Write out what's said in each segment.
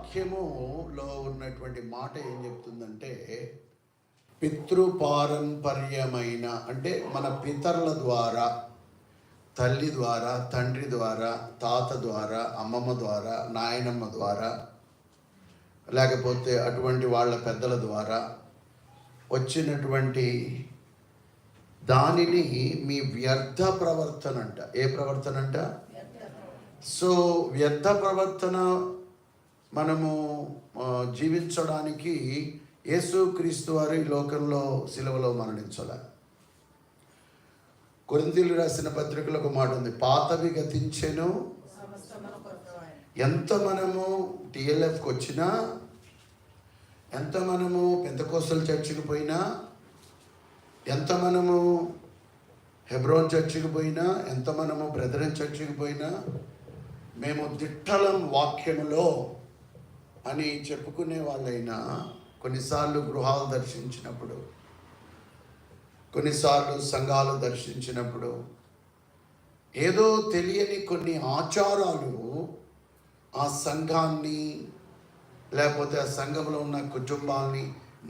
వాక్యములో ఉన్నటువంటి మాట ఏం చెప్తుందంటే, పితృపారంపర్యమైన, అంటే మన పితరుల ద్వారా, తల్లి ద్వారా, తండ్రి ద్వారా, తాత ద్వారా, అమ్మమ్మ ద్వారా, నాయనమ్మ ద్వారా, లేకపోతే అటువంటి వాళ్ళ పెద్దల ద్వారా వచ్చినటువంటి దానిని మీ వ్యర్థ ప్రవర్తన అంట. ఏ ప్రవర్తన అంట? సో వ్యర్థ ప్రవర్తన మనము జీవించడానికి యేసుక్రీస్తు వారు ఈ లోకంలో సిలువలో మరణించాల. కొరింథీయులకు రాసిన పత్రికలో ఒక మాట ఉంది, పాతవి గతించెను. ఎంత మనము టిఎల్ఎఫ్కి వచ్చినా, ఎంత మనము పెంతెకోస్తల్ చర్చికి పోయినా, ఎంత మనము హెబ్రోన్ చర్చికి పోయినా, ఎంత మనము బ్రదరన్ చర్చికి పోయినా, మేము దిట్టలం వాక్యములో అని చెప్పుకునే వాళ్ళైనా కొన్నిసార్లు గృహాలు దర్శించినప్పుడు, కొన్నిసార్లు సంఘాలు దర్శించినప్పుడు ఏదో తెలియని కొన్ని ఆచారాలు ఆ సంఘాన్ని, లేకపోతే ఆ సంఘంలో ఉన్న కుటుంబాన్ని,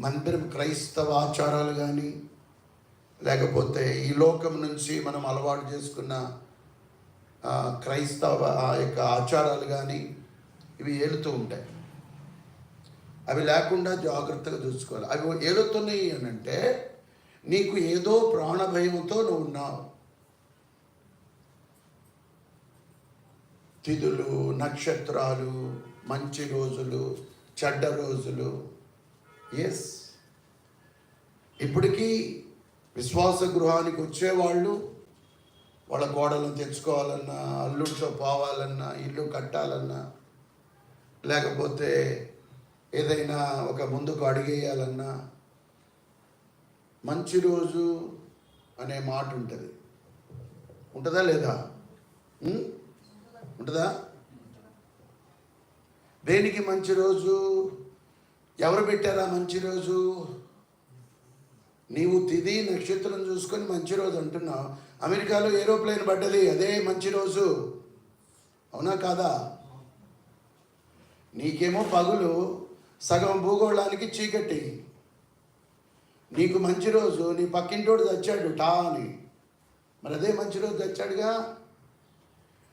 మందిరం క్రైస్తవ ఆచారాలు కానీ, లేకపోతే ఈ లోకం నుంచి మనం అలవాటు చేసుకున్న క్రైస్తవ యొక్క ఆచారాలు కానీ ఇవి ఏలుతూ ఉంటాయి. అవి లేకుండా జాగ్రత్తగా చూసుకోవాలి. అవి ఏలుతున్నాయి అని అంటే నీకు ఏదో ప్రాణభయంతో నువ్వు ఉన్నావు. తిథులు, నక్షత్రాలు, మంచి రోజులు, చెడ్డ రోజులు, ఎస్, ఇప్పటికీ విశ్వాస గృహానికి వచ్చేవాళ్ళు వాళ్ళ గోడలను తెచ్చుకోవాలన్నా, అల్లుడితో పోవాలన్నా, ఇల్లు కట్టాలన్నా, లేకపోతే ఏదైనా ఒక ముందుకు అడిగేయాలన్నా మంచి రోజు అనే మాట ఉంటుంది. ఉంటుందా లేదా? ఉంటుందా? దేనికి మంచి రోజు? ఎవరు పెట్టారా మంచి రోజు? నీవు తిథి నక్షత్రం చూసుకొని మంచి రోజు అంటున్నావు. అమెరికాలో ఏరోప్లేన్ పడ్డది, అదే మంచి రోజు. అవునా కాదా? నీకేమో పగులు, సగం భూగోళానికి చీకటి. నీకు మంచి రోజు నీ పక్కింటోడు చచ్చాడు టా అని, మరి అదే మంచి రోజు చచ్చాడుగా.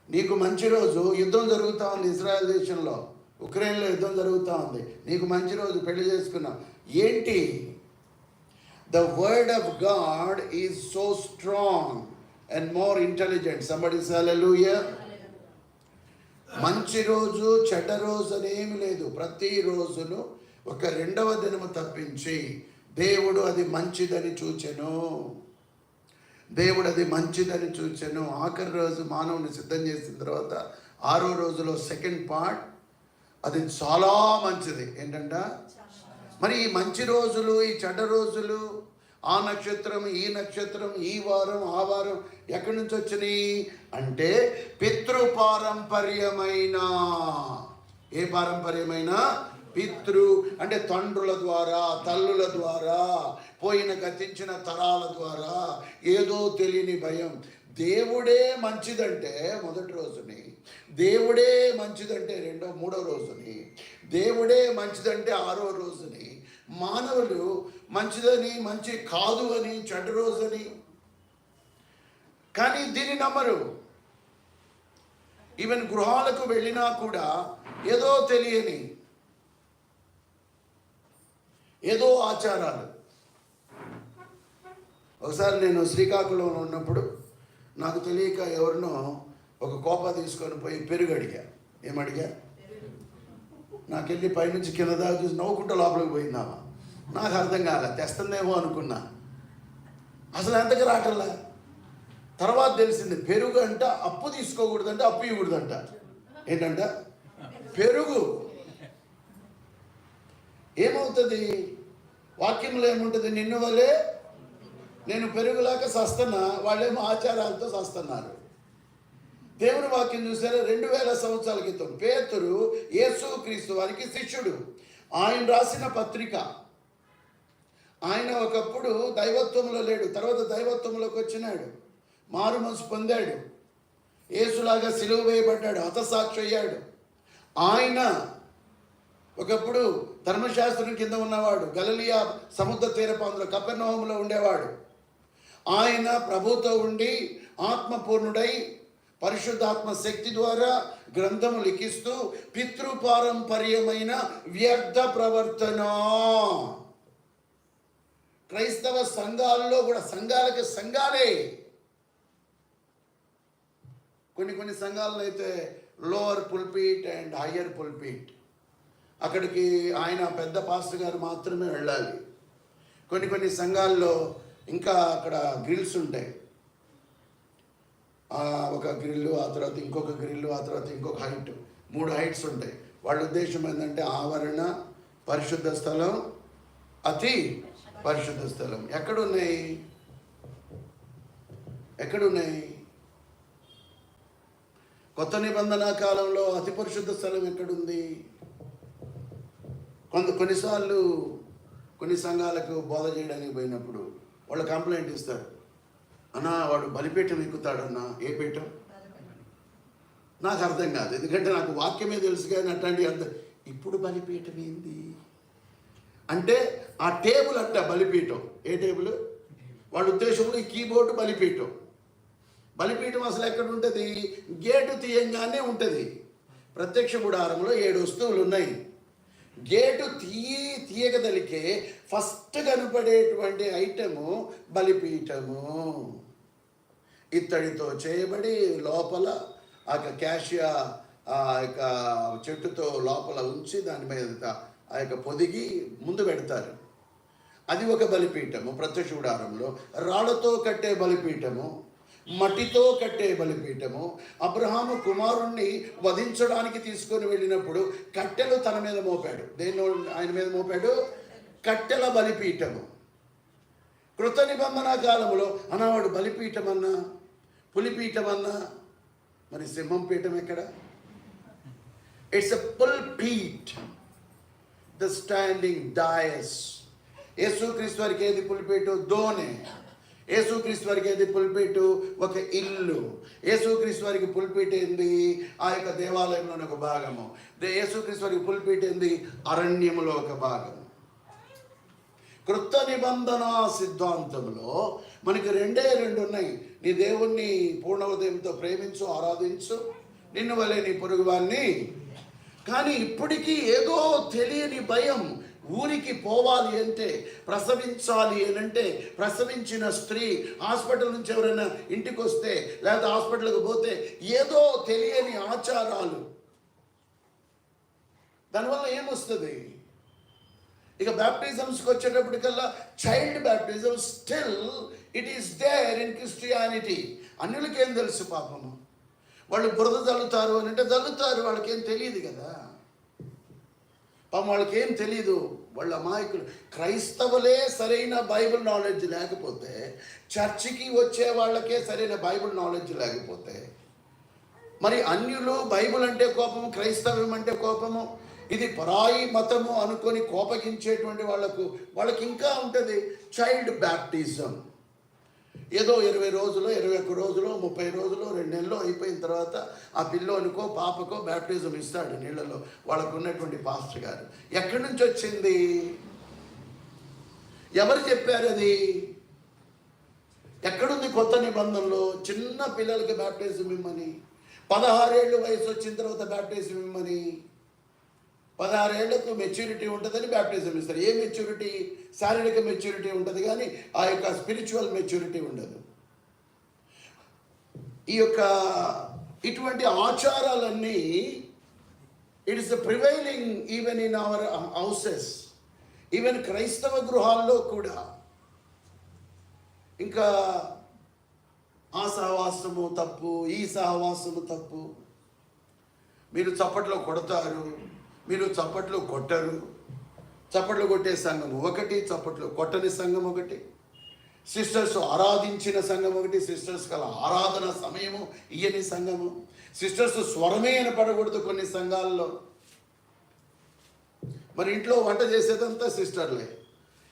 నీకు మంచి రోజు యుద్ధం జరుగుతూ ఉంది ఇజ్రాయెల్ దేశంలో, ఉక్రెయిన్లో యుద్ధం జరుగుతూ ఉంది. నీకు మంచి రోజు పెళ్లి చేసుకున్నావు. ఏంటి? The word of God is so strong and more intelligent. Somebody say hallelujah. మంచి రోజు చెడ్డ రోజు అనేమి లేదు. ప్రతి రోజును ఒక రెండవ దినము తప్పించి దేవుడు అది మంచిదని చూచెను. దేవుడు అది మంచిదని చూచెను. ఆఖరి రోజు మానవుని సిద్ధం చేసిన తర్వాత 6వ రోజులో సెకండ్ పార్ట్ అది చాలా మంచిది. ఏంటంట? మరి ఈ మంచి రోజులు, ఈ చెడ్డ రోజులు, ఆ నక్షత్రం, ఈ నక్షత్రం, ఈ వారం, ఆ వారం ఎక్కడి నుంచి వచ్చినాయి అంటే పితృపారంపర్యమైన. ఏ పారంపర్యమైన? పితృ అంటే తండ్రుల ద్వారా, తల్లుల ద్వారా, పోయిన గతించిన తరాల ద్వారా ఏదో తెలియని భయం. దేవుడే మంచిదంటే మొదటి రోజుని, దేవుడే మంచిదంటే మూడో రోజుని, దేవుడే మంచిదంటే 6వ రోజుని, మానవులు మంచిదని, మంచి కాదు అని, చెడ్డ రోజని, కానీ దీన్ని నమ్మరు. ఈవెన్ గృహాలకు వెళ్ళినా కూడా ఏదో తెలియని ఏదో ఆచారాలు. ఒకసారి నేను శ్రీకాకుళంలో ఉన్నప్పుడు నాకు తెలియక ఎవరినో ఒక కోప తీసుకొని పోయి పెరుగు అడిగా. ఏమడిగా? నాకెళ్ళి పైనుంచి కింద దాకా చూసి నవ్వుకుంటూ లోపలికి పోయిందామా. నాకు అర్థం కాలే, తెస్తుందేమో అనుకున్నా. అసలు ఎంతకు రావట్లా. తర్వాత తెలిసింది పెరుగు అంట అప్పు తీసుకోకూడదంట, అప్పు ఇవ్వకూడదంట. ఏంటంట? పెరుగు. ఏమవుతుంది? వాక్యంలో ఏముంటుంది? నిన్ను వల్లే నేను పెరుగులాగా సస్తున్నా, వాళ్ళేమో ఆచారాలతో సస్తున్నారు. దేవుని వాక్యం చూసారా? 2000 సంవత్సరాల క్రితం పేతురు యేసుక్రీస్తు వారికి శిష్యుడు. ఆయన రాసిన పత్రిక. ఆయన ఒకప్పుడు దైవత్వంలో లేడు, తర్వాత దైవత్వంలోకి వచ్చినాడు, మారు మనసు పొందాడు, యేసులాగా సిలువ వేయబడ్డాడు, హతసాక్షి అయ్యాడు. ఆయన ఒకప్పుడు ధర్మశాస్త్రం కింద ఉన్నవాడు, గలిలయ సముద్ర తీర ప్రాంతంలో కపెర్నహూములో ఉండేవాడు. ఆయన ప్రభుతో ఉండి ఆత్మపూర్ణుడై పరిశుద్ధాత్మ శక్తి ద్వారా గ్రంథము లిఖిస్తూ పితృపారంపర్యమైన వ్యర్థ ప్రవర్తన, క్రైస్తవ సంఘాల్లో కూడా సంఘాలే కొన్ని సంఘాలలో అయితే lower pulpit and higher pulpit, అక్కడికి ఆయన పెద్ద పాస్టర్ గారు మాత్రమే వెళ్ళాలి. కొన్ని సంఘాల్లో ఇంకా అక్కడ గ్రిల్స్ ఉంటాయి. ఒక గ్రిల్లు, ఆ తర్వాత ఇంకొక గ్రిల్లు, ఆ తర్వాత ఇంకొక హైట్, 3 హైట్స్ ఉంటాయి. వాళ్ళ ఉద్దేశం ఏంటంటే ఆవరణ, పరిశుద్ధ స్థలం, అతి పరిశుద్ధ స్థలం. ఎక్కడున్నాయి? కొత్త నిబంధన కాలంలో అతి పరిశుద్ధ స్థలం ఎక్కడుంది? కొన్నిసార్లు కొన్ని సంఘాలకు బోధ చేయడానికి పోయినప్పుడు వాళ్ళు కంప్లైంట్ ఇస్తారు, అన్నా వాడు బలిపీఠం ఎక్కుతాడన్నా. ఏ పీఠం? నాకు అర్థం కాదు, ఎందుకంటే నాకు వాక్యమే తెలుసు కానీ అట్లాంటి అర్థం. ఇప్పుడు బలిపీఠం ఏంది అంటే ఆ టేబుల్ అంట బలిపీఠం. ఏ టేబుల్? వాళ్ళ ఉద్దేశంలో ఈ కీబోర్డు బలిపీఠం. బలిపీఠం అసలు ఎక్కడ ఉంటుంది? గేటు తీయంగానే ఉంటుంది. ప్రత్యక్ష గుడారంలో 7 వస్తువులు ఉన్నాయి. గేటు తీయగదలికే ఫస్ట్ కనపడేటువంటి ఐటము బలిపీఠము. ఇత్తడితో చేయబడి లోపల ఆ క్యాషియా ఆ యొక్క చెట్టుతో లోపల ఉంచి దాని మీద ఆ యొక్క పొదిగి ముందు పెడతారు. అది ఒక బలిపీఠము. ప్రత్యక్ష గుడారంలో రాళ్లతో కట్టే బలిపీఠము, మట్టితో కట్టే బలిపీఠము. అబ్రహాము కుమారుణ్ణి వధించడానికి తీసుకొని వెళ్ళినప్పుడు కట్టెలు తన మీద మోపాడు. ఆయన మీద మోపాడు? కట్టెల బలిపీఠము. కృత నిబంధన కాలంలో అన్నవాడు బలిపీఠం అన్నా, పులిపీఠం అన్నా, మరి సింహం పీఠం ఎక్కడ? It's a pulpit, the standing dais. యేసుక్రీస్తు వారికి ఏది పులిపీటు? దోనె. యేసుక్రీస్తు వారికి ఏది పుల్పీటు? ఒక ఇల్లు. యేసుక్రీస్తు వారికి పుల్పీట్ ఏంది? ఆ యొక్క దేవాలయంలోని ఒక భాగము. యేసుక్రీస్తు వారికి పుల్పీట్ ఏంది? అరణ్యములో ఒక భాగము. కృత నిబంధన సిద్ధాంతంలో మనకి 2 ఉన్నాయి. నీ దేవుణ్ణి పూర్ణ హృదయంతో ప్రేమించు, ఆరాధించు, నిన్ను వలె నీ పొరుగువాన్ని. కానీ ఇప్పటికీ ఏదో తెలియని భయం. ఊరికి పోవాలి అంటే, ప్రసవించాలి అని అంటే, ప్రసవించిన స్త్రీ హాస్పిటల్ నుంచి ఎవరైనా ఇంటికి వస్తే లేదా హాస్పిటల్కి పోతే ఏదో తెలియని ఆచారాలు. దానివల్ల ఏమొస్తుంది? ఇక బ్యాప్టిజమ్స్కి వచ్చేటప్పటికల్లా child baptism still it is there in Christianity. అన్యులకి ఏం తెలుసు పాపము? వాళ్ళు బురద చల్లుతారు అని అంటే చల్లుతారు, వాళ్ళకేం తెలియదు కదా. వాళ్ళకి ఏం తెలీదు, వాళ్ళ అమాయకులు. క్రైస్తవులే సరైన బైబిల్ నాలెడ్జ్ లేకపోతే, చర్చికి వచ్చే వాళ్ళకే సరైన బైబిల్ నాలెడ్జ్ లేకపోతే, మరి అన్యులు బైబిల్ అంటే కోపము, క్రైస్తవం అంటే కోపము, ఇది పరాయి మతము అనుకొని కోపగించేటువంటి వాళ్ళకి ఇంకా ఉంటుంది చైల్డ్ బ్యాప్టిజం. ఏదో 20 రోజులు, 21 రోజులు, 30 రోజులు, 2 నెలలు అయిపోయిన తర్వాత ఆ పిల్లోనికో పాపకో బ్యాప్టిజం ఇస్తాడు నీళ్ళలో, వాళ్ళకు ఉన్నటువంటి పాస్టర్ గారు. ఎక్కడి నుంచి వచ్చింది? ఎవరు చెప్పారు అది? ఎక్కడుంది కొత్త నిబంధనలో? చిన్న పిల్లలకి బ్యాప్టిజం ఇమ్మని, 16 ఏళ్ళు వయసు వచ్చిన తర్వాత బ్యాప్టిజం ఇమ్మని, 16 ఏళ్లకు మెచ్యూరిటీ ఉంటుందని బ్యాప్టిజం ఇస్తారు. ఏ మెచ్యూరిటీ? శారీరక మెచ్యూరిటీ ఉంటుంది కానీ ఆ యొక్క స్పిరిచువల్ మెచ్యూరిటీ ఉండదు. ఈ యొక్క ఇటువంటి ఆచారాలన్నీ it is the prevailing even in our houses, even క్రైస్తవ గృహాల్లో కూడా. ఇంకా ఆ సహవాసము తప్పు, ఈ సహవాసము తప్పు. మీరు చప్పట్లో కొడతారు, మీరు చప్పట్లు కొట్టరు. చప్పట్లు కొట్టే సంఘం ఒకటి, చప్పట్లు కొట్టని సంఘం ఒకటి. సిస్టర్స్ ఆరాధించిన సంఘం ఒకటి, సిస్టర్స్ కల ఆరాధన సమయము ఇయ్యని సంఘము. సిస్టర్స్ స్వరమే వినపడకూడదు కొన్ని సంఘాల్లో. మరి ఇంట్లో వంట చేసేదంతా సిస్టర్లే.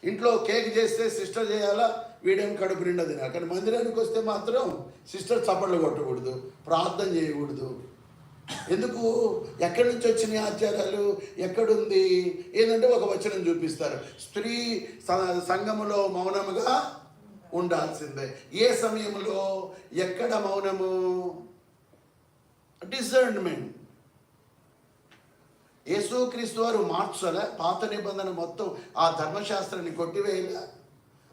ఇంట్లో కేక్ చేస్తే సిస్టర్ చేయాలా, వీడేం కడుపు నిండా తినాలి. కానీ మందిరానికి వస్తే మాత్రం సిస్టర్ చప్పట్లు కొట్టకూడదు, ప్రార్థన చేయకూడదు. ఎందుకు? ఎక్కడి నుంచి వచ్చినాయి ఆచారాలు? ఎక్కడుంది? ఏంటంటే ఒక వచనం చూపిస్తారు, స్త్రీ సంఘములో మౌనముగా ఉండాల్సిందే. ఏ సమయంలో, ఎక్కడ మౌనము? డిసర్న్మెంట్. యేసుక్రీస్తు వారు మార్చలే పాత నిబంధన మొత్తం, ఆ ధర్మశాస్త్రాన్ని కొట్టివేయలే.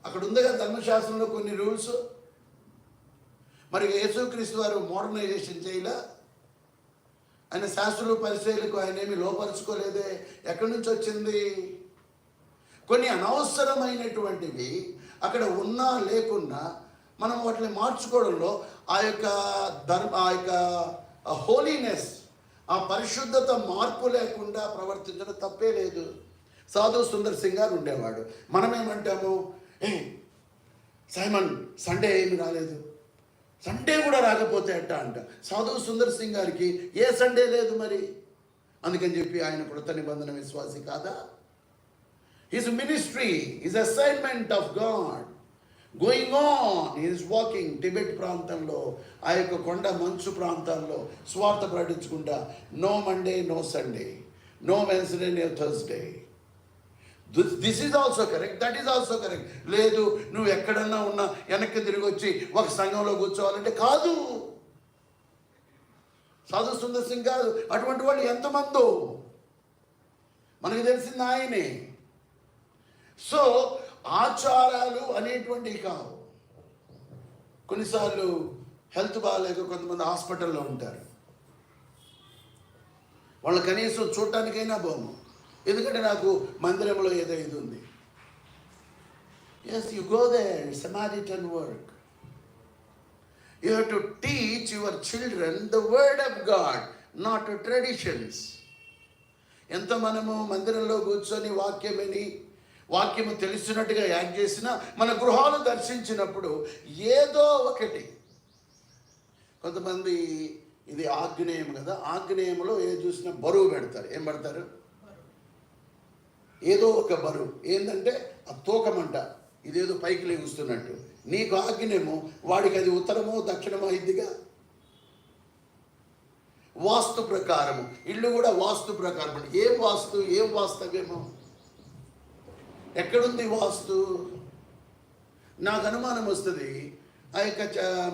అక్కడ ఉంది కదా ధర్మశాస్త్రంలో కొన్ని రూల్స్. మరి యేసుక్రీస్తు వారు మోడర్నైజేషన్ చేయలే. ఆయన శాస్త్రులు పరిచయలకు ఆయన ఏమి లోపరుచుకోలేదే. ఎక్కడి నుంచి వచ్చింది? కొన్ని అనవసరమైనటువంటివి అక్కడ ఉన్నా లేకున్నా మనం వాటిని మార్చుకోవడంలో ఆ యొక్క హోలీనెస్, ఆ పరిశుద్ధత మార్పు లేకుండా ప్రవర్తించడం తప్పే లేదు. సాధు సుందర్ సింగ్ గారు ఉండేవాడు. మనమేమంటాము, సైమన్ సండే ఏమి రాలేదు, సండే కూడా రాకపోతే అట్ట అంట. సాధు సుందర్ సింగ్ గారికి ఏ సండే లేదు మరి. అందుకని చెప్పి ఆయన కృత నిబంధన విశ్వాసి కాదా? His ministry, his assignment of God going on, is walking Tibet ప్రాంతంలో, ఆ యొక్క కొండ మంచు ప్రాంతాల్లో స్వార్థ ప్రకటించుకుంటా, no Monday no Sunday, no Wednesday no Thursday. This is also correct, that is also correct. లేదు నువ్వు ఎక్కడన్నా ఉన్నా వెనక్కి తిరిగి వచ్చి ఒక సంఘంలో కూర్చోవాలంటే కాదు. సాధు సుందర్ సింగ్ కాదు, అటువంటి వాళ్ళు ఎంతమందో మనకు తెలిసింది ఆయనే. సో ఆచారాలు అనేటువంటివి కావు. కొన్నిసార్లు హెల్త్ బాగాలేక కొంతమంది హాస్పిటల్లో ఉంటారు. వాళ్ళు కనీసం చూడటానికైనా బాగు, ఎందుకంటే నాకు మందిరంలో ఏదో ఇది ఉంది. Yes, you go there, it's Samaritan work. You have to teach your children the word of God, not traditions. ఎంత మనము మందిరంలో కూర్చొని వాక్యము తెలిసినట్టుగా యాక్ట్ చేసినా, మన గృహాలు దర్శించినప్పుడు ఏదో ఒకటి, కొంతమంది ఇది ఆగ్నేయం కదా, ఆగ్నేయంలో ఏ చూసినా బరువు పెడతారు. ఏం పెడతారు? ఏదో ఒక బరువు. ఏంటంటే ఆ తూకమంట, ఇదేదో పైకి లేగుస్తున్నట్టు. నీకు ఆగ్నేయము, వాడికి అది ఉత్తరమో దక్షిణమో ఇదిగా. వాస్తు ప్రకారము, ఇల్లు కూడా వాస్తు ప్రకారం. ఏం వాస్తు, ఏం వాస్తవ్యమో, ఎక్కడుంది వాస్తు? నాకు అనుమానం వస్తుంది, ఆ యొక్క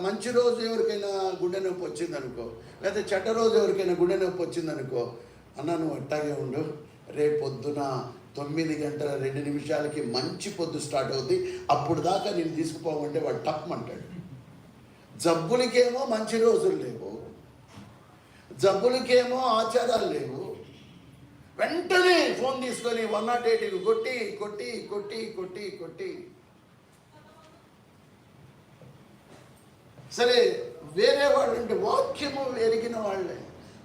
మంచి రోజు ఎవరికైనా గుండె నొప్పి వచ్చిందనుకో, లేదా చెడ్డ రోజు ఎవరికైనా గుండె నొప్పి వచ్చిందనుకో, అన్న నువ్వు అట్టాగే ఉండు, రేపు పొద్దున 9:02 మంచి పొద్దు స్టార్ట్ అవుద్ది, అప్పుడు దాకా నేను తీసుకుపోమంటే వాడు టప్మంటాడు. జబ్బులకేమో మంచి రోజులు లేవు, జబ్బులకేమో ఆచారాలు లేవు. వెంటనే ఫోన్ తీసుకొని 108 కొట్టి కొట్టి కొట్టి కొట్టి కొట్టి. సరే, వేరే వాళ్ళు అంటే వాక్యము ఎరిగిన వాళ్ళే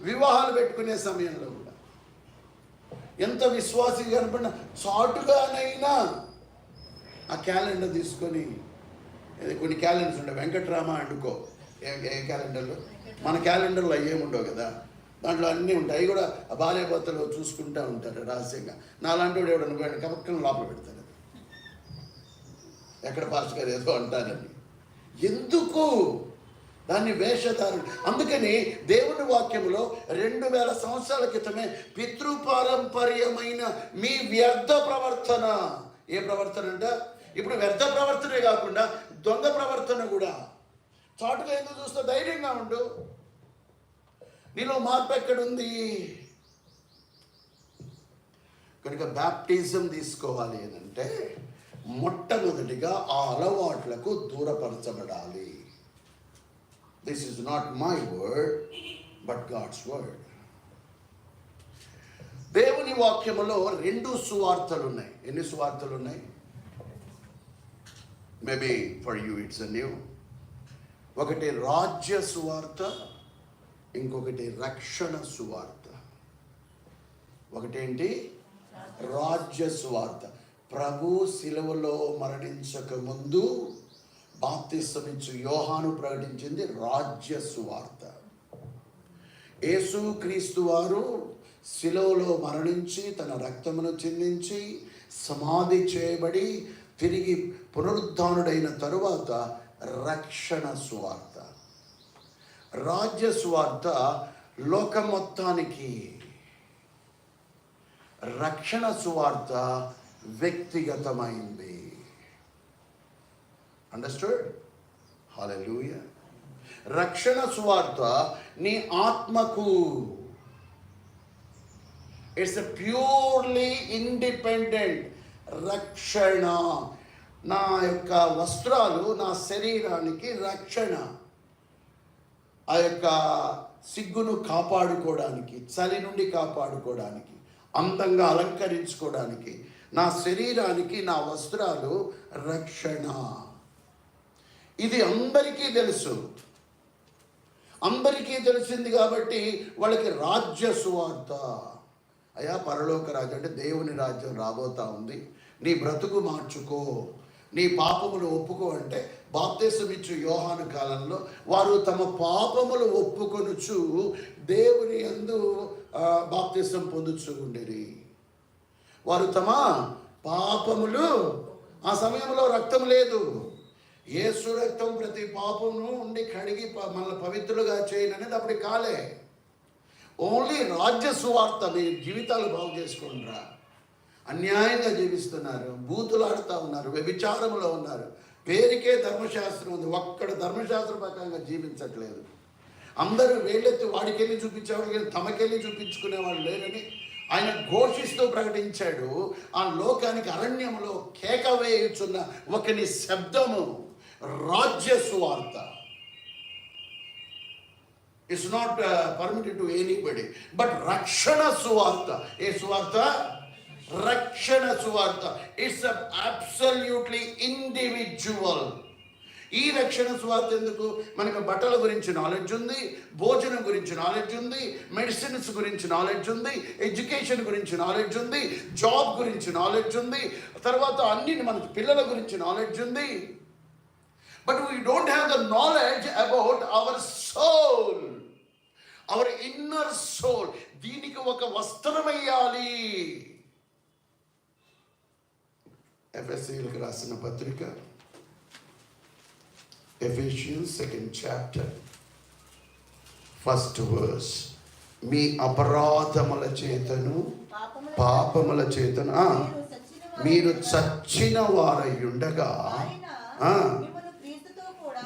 వివాహాలు పెట్టుకునే సమయంలో కూడా ఎంత విశ్వాసి కనపడిన చాటుగానైనా ఆ క్యాలెండర్ తీసుకొని, కొన్ని క్యాలెండర్స్ ఉంటాయి, వెంకటరామ అనుకో, ఏ క్యాలెండర్లో, మన క్యాలెండర్లో అయ్యేముండవు కదా, దాంట్లో అన్నీ ఉంటాయి. అవి కూడా బాల్యభర్తలు చూసుకుంటూ ఉంటారు రహస్యంగా. నాలాంటి వాడు ఎవడు అనుకోండి కపక్కన లోపల పెడతారు, ఎక్కడ పాస్టర్ గారు ఏదో అంటారని. ఎందుకు దాన్ని వేషధారణ? అందుకని దేవుని వాక్యంలో 2000 సంవత్సరాల క్రితమే పితృపారంపర్యమైన మీ వ్యర్థ ప్రవర్తన, ఏ ప్రవర్తన అంట? ఇప్పుడు వ్యర్థ ప్రవర్తనే కాకుండా దొంగ ప్రవర్తన కూడా. చాటుగా ఎందుకు చూస్తే ధైర్యంగా ఉండు. నీలో మార్పు ఎక్కడుంది? కనుక బ్యాప్టిజం తీసుకోవాలి అని అంటే మొట్టమొదటిగా ఆ అలవాట్లకు దూరపరచబడాలి. This is not my word but God's word. దేవుని వాక్యములో 2 సువార్తలు ఉన్నాయి. ఎన్ని సువార్తలు ఉన్నాయి? Maybe for you it's new. ఒకటి రాజ్య సువార్త, ఇంకొకటి రక్షణ సువార్త. ఒకటేంటి? రాజ్య సువార్త. ప్రభు శిలువలో మరణించక ముందు బాప్తిస్మమిచ్చు యోహాను ప్రకటించింది రాజ్య సువార్త. యేసుక్రీస్తు వారు శిలువలో మరణించి తన రక్తమును చిందించి సమాధి చేయబడి తిరిగి పునరుద్ధానుడైన తరువాత రక్షణ సువార్త. రాజ్య సువార్త లోకం మొత్తానికి రక్షణ సువార్త వ్యక్తిగతమైంది. అండర్స్టూడ్? హల్లెలూయా. రక్షణ సువార్త నీ ఆత్మకు. ఇట్స్ ఎ ప్యూర్లీ ఇండిపెండెంట్ రక్షణ. నా యొక్క వస్త్రాలు నా శరీరానికి రక్షణ. ఆ యొక్క సిగ్గును కాపాడుకోవడానికి, చలి నుండి కాపాడుకోవడానికి, అందంగా అలంకరించుకోవడానికి నా శరీరానికి నా వస్త్రాలు రక్షణ. ఇది అందరికీ తెలుసు. అందరికీ తెలిసింది కాబట్టి వాళ్ళకి రాజ్య సువార్త. అయ్యా, పరలోక రాజ్యం అంటే దేవుని రాజ్యం రాబోతా ఉంది, నీ బ్రతుకు మార్చుకో, నీ పాపములు ఒప్పుకో అంటే బాప్తిసమిచ్చు యోహాను కాలంలో వారు తమ పాపములు ఒప్పుకొనుచు దేవుని యందు బాప్తిసం పొందుచు ఉండేది. వారు తమ పాపములు, ఆ సమయంలో రక్తం లేదు, యేసు రక్తం ప్రతి పాపమును ఉండి కడిగి మనల్ని పవిత్రులుగా చేయననేది అప్పటి కాలే. ఓన్లీ రాజ్య సువార్త. మీ జీవితాలు బాగు చేసుకోండిరా. అన్యాయంగా జీవిస్తున్నారు, బూతులాడుతూ ఉన్నారు, వ్యభిచారంలో ఉన్నారు, పేరుకే ధర్మశాస్త్రం ఉంది, ఒక్కడు ధర్మశాస్త్ర ప్రకారంగా జీవించట్లేదు. అందరూ వేళ్ళెత్తి వాడికెళ్ళి చూపించేవాడికి తమకెళ్ళి చూపించుకునేవాళ్ళు లేరని ఆయన ఘోషిస్తూ ప్రకటించాడు. ఆ లోకానికి అరణ్యంలో కేక వేయుచున్న ఒకని శబ్దము రాజ్య సువార్త. It's not permitted to anybody, but రక్షణ సువార్త. ఏ సువార్త? రక్షణ సువార్త. It's absolutely individual. ఈ రక్షణ సువార్త ఎందుకు? మనకు బట్టల గురించి నాలెడ్జ్ ఉంది, భోజనం గురించి నాలెడ్జ్ ఉంది, మెడిసిన్స్ గురించి నాలెడ్జ్ ఉంది, ఎడ్యుకేషన్ గురించి నాలెడ్జ్ ఉంది, జాబ్ గురించి నాలెడ్జ్ ఉంది, తర్వాత అన్ని మనకి పిల్లల గురించి నాలెడ్జ్ ఉంది. But we don't have the knowledge about our soul, our inner soul. దీనికి ఒక వస్త్రం వేయాలి. ఎఫెసీయులకు రాసిన పత్రిక, Ephesians 2nd chapter 1st verse. మీ అపరాధముల చేతను పాపముల చేతను మీరు చచ్చిన వారయ్యుండగా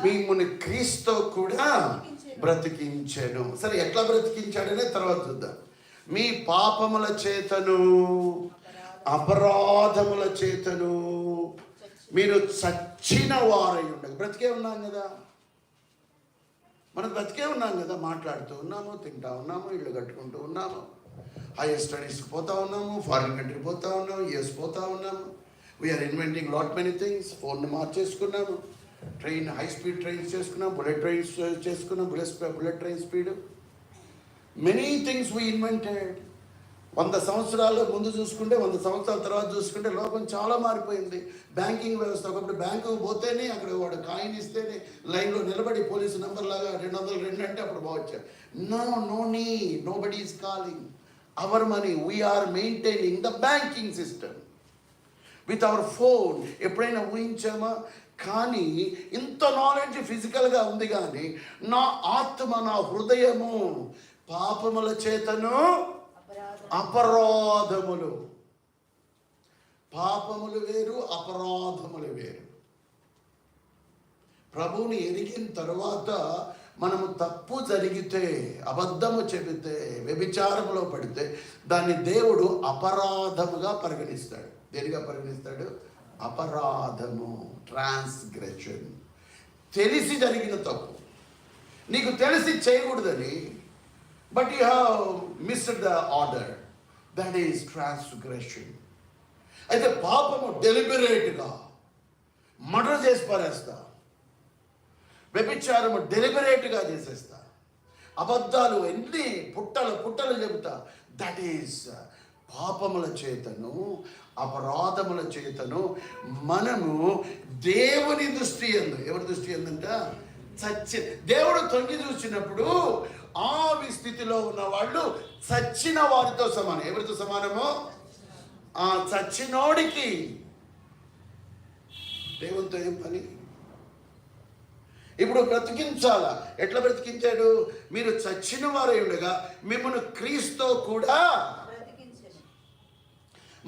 మిమ్మల్ని క్రీస్తుతో కూడా బ్రతికించెను. సరే, ఎట్లా బ్రతికించాడనే తర్వాత చూద్దాం. మీ పాపముల చేతను అపరాధముల చేతను మీరు చచ్చిన వారై ఉండగా. బ్రతికే ఉన్నాం కదా, మనం బ్రతికే ఉన్నాం కదా, మాట్లాడుతూ ఉన్నాము, తింటా ఉన్నాము, ఇళ్ళు కట్టుకుంటూ ఉన్నాము, హైయర్ స్టడీస్కి పోతా ఉన్నాము, ఫారిన్ కంట్రీ పోతా ఉన్నాము, యూఎస్ పోతా ఉన్నాము. We're inventing lot many things. Phone మార్చేసుకున్నాము, ట్రైన్ హై స్పీడ్ ట్రైన్స్ చేసుకున్నాం, బుల్లెట్ ట్రైన్స్ చేసుకున్నాం, bullet train speed. Many things we invented. 100 సంవత్సరాల ముందు చూసుకుంటే 100 సంవత్సరాల తర్వాత చూసుకుంటే లోకం చాలా మారిపోయింది. బ్యాంకింగ్ వ్యవస్థ, ఒకప్పుడు బ్యాంకుకు పోతేనే అక్కడ వాడు కాయిన్ ఇస్తేనే లైన్లో నిలబడి పోలీసు నెంబర్ లాగా 202 అంటే అప్పుడు బాగొచ్చారు. No need, nobody is calling our money. We're maintaining the banking system with our phone. ఎప్పుడైనా ఊహించామా? కానీ ఇంత నాలెడ్జ్ ఫిజికల్గా ఉంది, కానీ నా ఆత్మ, నా హృదయము పాపముల చేతను అపరాధములు. పాపములు వేరు, అపరాధములు వేరు. ప్రభువుని ఎరిగిన తర్వాత మనము తప్పు జరిగితే, అబద్ధము చెబితే, వ్యభిచారములో పడితే దాన్ని దేవుడు అపరాధముగా పరిగణిస్తాడు. దేనిగా పరిగణిస్తాడు? అపరాధము, ట్రాన్స్గ్రెషన్. తెలిసి జరిగిన తప్పు, నీకు తెలిసి చేయకూడదని, but you have missed the order, that is transgression. అయితే పాపము డెలిబరేట్గా మర్డర్ చేసి పారేస్తా, వ్యభిచారము డెలిబరేట్గా చేసేస్తా, అబద్ధాలు ఎన్ని పుట్టలు చెబుతా. దట్ ఈస్ పాపముల చేతను, అపరాధముల చేతను మనము దేవుని దృష్టి ఎందు. ఎవరి దృష్టి ఎందంట? దేవుడు తొంగి చూసినప్పుడు ఆ స్థితిలో ఉన్న వాళ్ళు చచ్చిన వారితో సమానం. ఎవరితో సమానమో? ఆ చచ్చినోడికి దేవునితో ఏం పని? ఇప్పుడు బ్రతికించాలా. ఎట్లా బ్రతికించాడు? మీరు చచ్చిన వారై ఉండగా మిమ్మల్ని క్రీస్తుతో కూడా.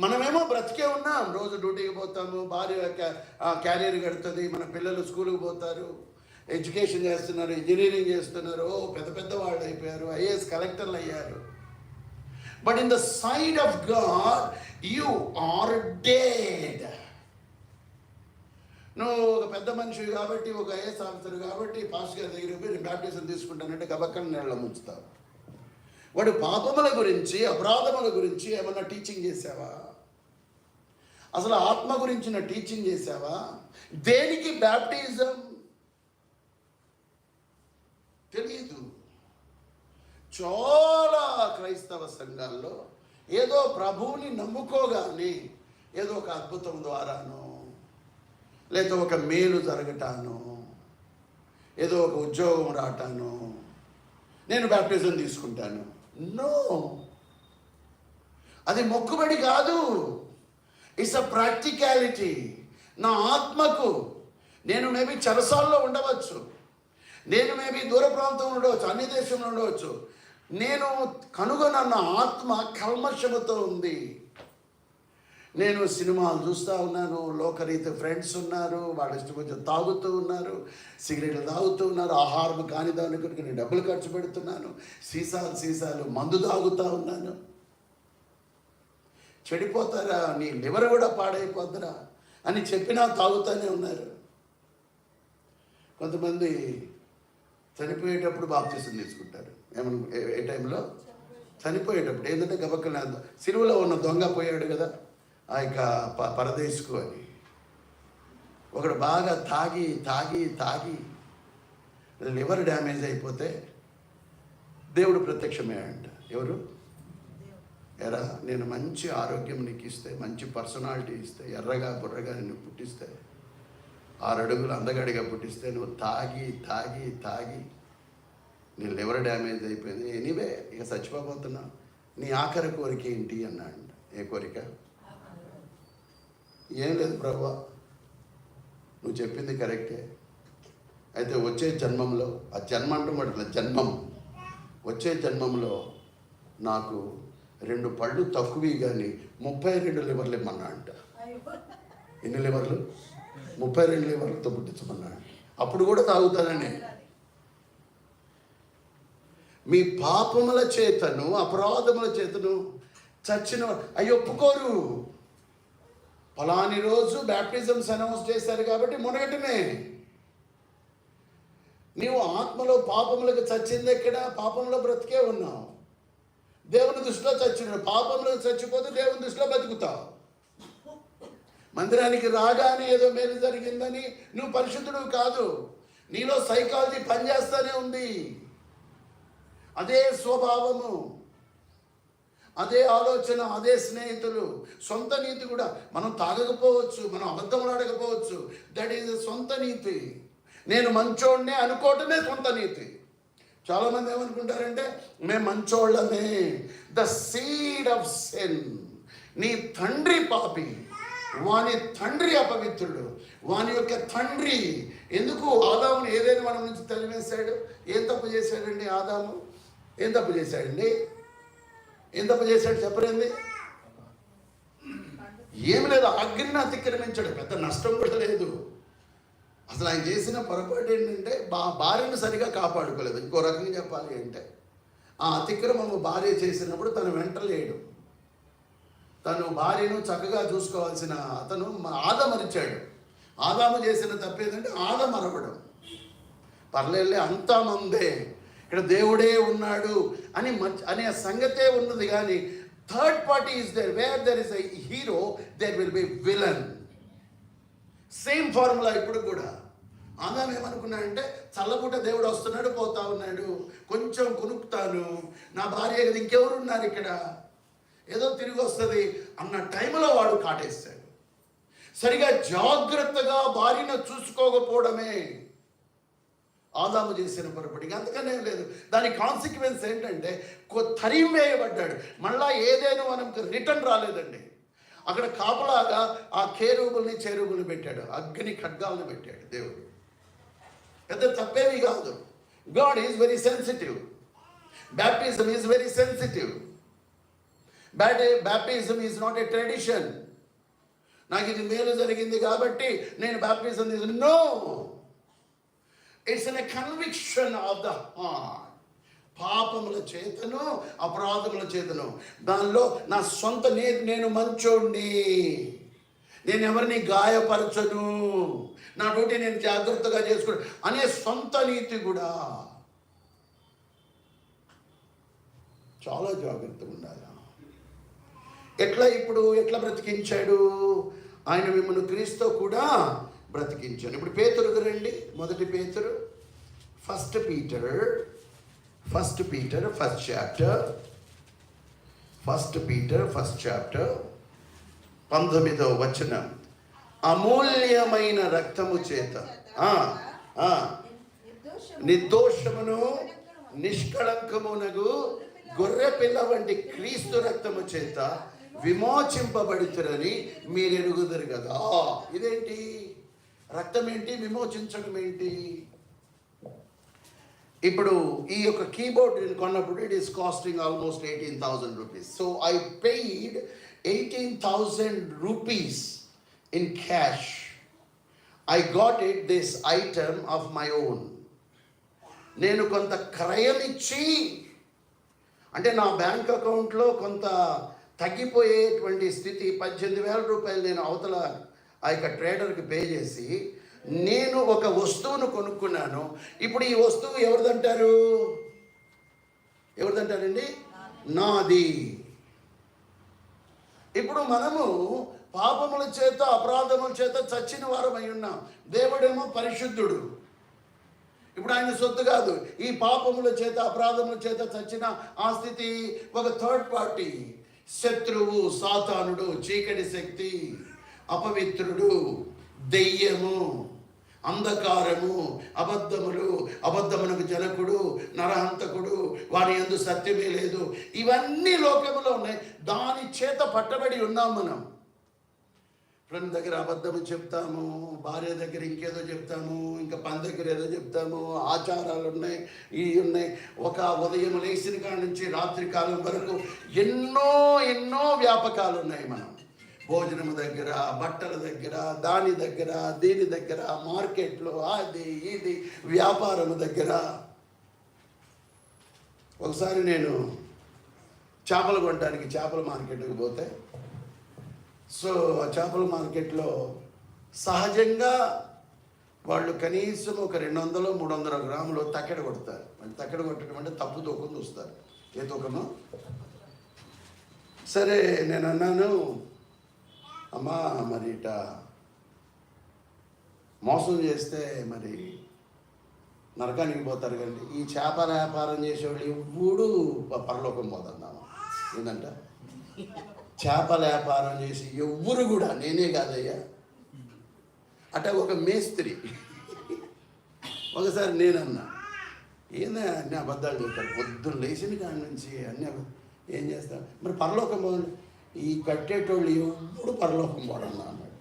మనమేమో బ్రతికే ఉన్నాం, రోజు డ్యూటీకి పోతాము, భార్య క్యారియర్ కడుతుంది, మన పిల్లలు స్కూల్కి పోతారు, ఎడ్యుకేషన్ చేస్తున్నారు, ఇంజనీరింగ్ చేస్తున్నారు, పెద్ద పెద్ద వాళ్ళు అయిపోయారు, ఐఏఎస్ కలెక్టర్లు అయ్యారు. But in the side of God you are dead. నువ్వు ఒక పెద్ద మనిషి కాబట్టి, ఒక ఐఏఎస్ ఆఫీసర్ కాబట్టి పాస్టర్ గారి దగ్గరికి పోయి నేను బ్యాప్టిజం తీసుకుంటానంటే గబక్కన నీళ్ళ ముంచుతావు. వాడు పాపముల గురించి, అపరాధముల గురించి ఏమన్నా టీచింగ్ చేసావా? అసలు ఆత్మ గురించిన టీచింగ్ చేసావా? దేనికి బ్యాప్టిజం తెలియదు. చాలా క్రైస్తవ సంఘాల్లో ఏదో ప్రభువుని నమ్ముకోగానే ఏదో ఒక అద్భుతం ద్వారానో, లేదా ఒక మేలు జరగటానో, ఏదో ఒక ఉద్యోగం రావటానో నేను బ్యాప్టిజం తీసుకుంటాను. నో, అది మొక్కుబడి కాదు. It's a practicality. నా ఆత్మకు, నేను మేబీ చెరసాల్లో ఉండవచ్చు, నేను మేబీ దూర ప్రాంతంలో ఉండవచ్చు, అన్ని దేశంలో ఉండవచ్చు, నేను కనుగొన్న నా ఆత్మ కల్మషముతో ఉంది. నేను సినిమాలు చూస్తూ ఉన్నాను, లోకరీతి ఫ్రెండ్స్ ఉన్నారు, వాళ్ళ ఇష్టం కొంచెం తాగుతూ ఉన్నారు, సిగరెట్లు తాగుతూ ఉన్నారు, ఆహారం కాని దాని కొరకు నేను డబ్బులు ఖర్చు పెడుతున్నాను, సీసాలు మందు తాగుతూ ఉన్నాను. చెడిపోతారా, నీ లివర్ కూడా పాడైపోతారా అని చెప్పినా తాగుతూనే ఉన్నారు. కొంతమంది చనిపోయేటప్పుడు బాప్తిసం తీసుకుంటారు. ఏమన్నా ఏ టైంలో? చనిపోయేటప్పుడు. ఏంటంటే గబక్కన సిలువలో ఉన్న దొంగ పోయాడు కదా ఆ యొక్క పరదేశుకు అని, ఒకడు బాగా తాగి లివర్ డ్యామేజ్ అయిపోతే దేవుడు ప్రత్యక్షమయ్యాడంట. ఎవరు? ఎరా, నేను మంచి ఆరోగ్యం నీకు ఇస్తే, మంచి పర్సనాలిటీ ఇస్తే, ఎర్రగా బుర్రగా నిన్ను పుట్టిస్తే, 6 అడుగులు అందగాడిగా పుట్టిస్తే, నువ్వు తాగి నీ లివర్ డ్యామేజ్ అయిపోయింది, ఎనీవే ఇక చచ్చిపోతున్నావు, నీ ఆఖరి కోరిక ఏంటి అన్నాడు. ఏ కోరిక? ఏం లేదు ప్రభువా, నువ్వు చెప్పింది కరెక్టే, అయితే వచ్చే జన్మంలో, ఆ జన్మ అంటున్నట్ల జన్మం, వచ్చే జన్మంలో నాకు 2 పళ్ళు తక్కువ కానీ 32 లివర్లు ఇమ్మన్నా అంట. ఎన్ని లివర్లు? 32 లివర్లతో పుట్టించమన్నాడు. అప్పుడు కూడా తాగుతానని. మీ పాపముల చేతను, అపరాధముల చేతను చచ్చిన అవి ఒప్పుకోరు. ఫలాని రోజు బ్యాప్టిజమ్స్ అనౌన్స్ చేశారు కాబట్టి మునగటమే. నీవు ఆత్మలో పాపములకు చచ్చింది ఎక్కడ? పాపంలో బ్రతికే ఉన్నావు. దేవుని దృష్టిలో చచ్చినావు. పాపంలో చచ్చిపోతే దేవుని దృష్టిలో బతుకుతావు. మందిరానికి రాగానే ఏదో మేలు జరిగిందని నువ్వు పరిశుద్ధుడు కాదు. నీలో సైకాలజీ పనిచేస్తూనే ఉంది. అదే స్వభావము, అదే ఆలోచన, అదే స్నేహితులు, సొంత నీతి కూడా. మనం తాగకపోవచ్చు, మనం అబద్ధములు ఆడకపోవచ్చు, దట్ ఈజ్ సొంత నీతి. నేను మంచోడినే అనుకోవటమే సొంత నీతి. చాలామంది ఏమనుకుంటారంటే మేము మంచోళ్ళమే. The seed of sin. నీ తండ్రి పాపి, వాని తండ్రి అపవిత్రుడు, వాని యొక్క తండ్రి. ఎందుకు ఆదాముని ఏదైనా మనం నుంచి తరిమేశాడు? ఏం తప్పు చేశాడండి ఆదాము? ఏం తప్పు చేశాడండి? ఏం తప్పు చేశాడు చెప్పరేంది? ఏమి లేదు, అగ్నిని అతిక్రమించాడు. పెద్ద నష్టం కూడా లేదు. అసలు ఆయన చేసిన పొరపాటు ఏంటంటే భార్యను సరిగా కాపాడుకోలేదు. ఇంకో రకంగా చెప్పాలి అంటే, ఆ అతిక్రమము భార్య చేసినప్పుడు తను వెంట లేడు. తను భార్యను చక్కగా చూసుకోవాల్సిన అతను ఆదమరిచాడు. ఆదాము చేసిన తప్పేంటంటే ఆదమరవడం. పర్లేదులే అంతా మందే, ఇక్కడ దేవుడే ఉన్నాడు అని అనే సంగతే ఉన్నది. కానీ third party is there. Where there is a hero there will be villain. Same formula ఇప్పుడు కూడా. ఆదాం ఏమనుకున్నాడంటే చల్లబుట్ట దేవుడు వస్తున్నాడు, పోతా ఉన్నాడు, కొంచెం కొనుక్తాను, నా భార్య కదా, ఇంకెవరు ఉన్నారు ఇక్కడ, ఏదో తిరిగి వస్తుంది అన్న టైంలో వాడు కాటేస్తాడు. సరిగా జాగ్రత్తగా భార్యను చూసుకోకపోవడమే ఆదాము చేసిన పొరపాటు. అంతకనే లేదు. దాని కాన్సిక్వెన్స్ ఏంటంటే తరిం వేయబడ్డాడు. మళ్ళా ఏదైనా మనకు రిటర్న్ రాలేదండి. అక్కడ కాపలాగా ఆ కేరూబుల్ని చేరుబుల్ని పెట్టాడు, అగ్ని ఖడ్గాలను పెట్టాడు దేవుడు. పెద్ద తప్పేవి కాదు. God is very sensitive. Baptism is very sensitive. Baptism is not a tradition. నాకు ఇది మేలు జరిగింది కాబట్టి నేను బ్యాప్టిజం తీసుకు, no, it's an conviction of the heart. పాపముల చేతను అపరాధముల చేతను, దానిలో నా సొంత నేను మంచోడిని, నేను ఎవరిని గాయపరచను, నా డ్యూటీ నేను జాగ్రత్తగా చేసుకోను అనే సొంత నీతి కూడా. చాలా జాగ్రత్తగా ఉండాలి. ఎట్లా బ్రతికించాడు ఆయన? మిమ్మల్ని క్రీస్తు కూడా బ్రతికించాడు. ఇప్పుడు పేతురుకు రండి. మొదటి పేతురు, ఫస్ట్ పీటర్ ఫస్ట్ చాప్టర్ 19వ వచనం. అమూల్యమైన రక్తము చేత నిర్దోషమును నిష్కళంకమునగు గొర్రె పిల్ల వంటి క్రీస్తు రక్తము చేత విమోచింపబడుతురని మీరు ఎరుగుదురు కదా. ఇదేంటి? రక్తం ఏంటి? విమోచించడం ఏంటి? ఇప్పుడు ఈ యొక్క కీబోర్డ్ నేను కొన్నప్పుడు it is costing almost 18,000 rupees. So I paid 18,000 rupees in cash. I got it this item of my own. నేను కొంత క్రయం ఇచ్చి, అంటే నా బ్యాంక్ అకౌంట్లో కొంత తగ్గిపోయేటువంటి స్థితి, 18,000 రూపాయలు నేను అవతల ఆ యొక్క ట్రేడర్కి పే చేసి నేను ఒక వస్తువును కొనుక్కున్నాను. ఇప్పుడు ఈ వస్తువు ఎవరిదంటారండి? నాది. ఇప్పుడు మనము పాపముల చేత అపరాధముల చేత చచ్చిన వారమై ఉన్నాం. దేవుడేమో పరిశుద్ధుడు. ఇప్పుడు ఆయన సొత్తు కాదు. ఈ పాపముల చేత అపరాధముల చేత చచ్చిన ఆ స్థితి ఒక థర్డ్ పార్టీ, శత్రువు, సాతానుడు, చీకటి శక్తి, అపవిత్రుడు, దెయ్యము, అంధకారము, అబద్ధమునకు జనకుడు, నరహంతకుడు, వారి యందు సత్యమే లేదు, ఇవన్నీ లోకములో ఉన్నాయి. దాని చేత పట్టబడి ఉన్నాం మనం. ఫ్రెండ్ దగ్గర అబద్ధము చెప్తాము, భార్య దగ్గర ఇంకేదో చెప్తాము, ఇంకా పని దగ్గర ఏదో చెప్తాము, ఆచారాలు ఉన్నాయి, ఇవి ఉన్నాయి. ఒక ఉదయం లేచిన కాడ నుంచి రాత్రి కాలం వరకు ఎన్నో వ్యాపకాలు ఉన్నాయి. మనం భోజనము దగ్గర, బట్టల దగ్గర, దాని దగ్గర, దీని దగ్గర, మార్కెట్లో అది ఇది, వ్యాపారము దగ్గర. ఒకసారి నేను చేపలు కొనడానికి చేపల మార్కెట్కి పోతే, సో ఆ చేపల మార్కెట్లో సహజంగా వాళ్ళు కనీసం ఒక 200-300 గ్రాములు తక్కెడ కొడతారు. అంటే తక్కెడ కొట్టడం అంటే తప్పు తూకం చూస్తారు. ఏ తూకము? సరే నేను అన్నాను, అమ్మా మరి ఇట మోసం చేస్తే మరి నరకానికి పోతారు కండి. ఈ చేపల వ్యాపారం చేసేవాళ్ళు ఎప్పుడు పరలోకం పోతున్నాము. ఏంటంట? చేపల వ్యాపారం చేసి ఎవ్వరు కూడా, నేనే కాదయ్యా, అట్లా ఒక మేస్త్రి. ఒకసారి నేనన్నా, ఏందా అన్ని అబద్ధాలు చెప్తారు, పొద్దున్న లేచిన కాడి నుంచి అన్ని ఏం చేస్తాం, మరి పరలోకం పోదండి. ఈ కట్టేటోళ్ళు ఎప్పుడు పరలోకం పోడన్నా అన్నాడు.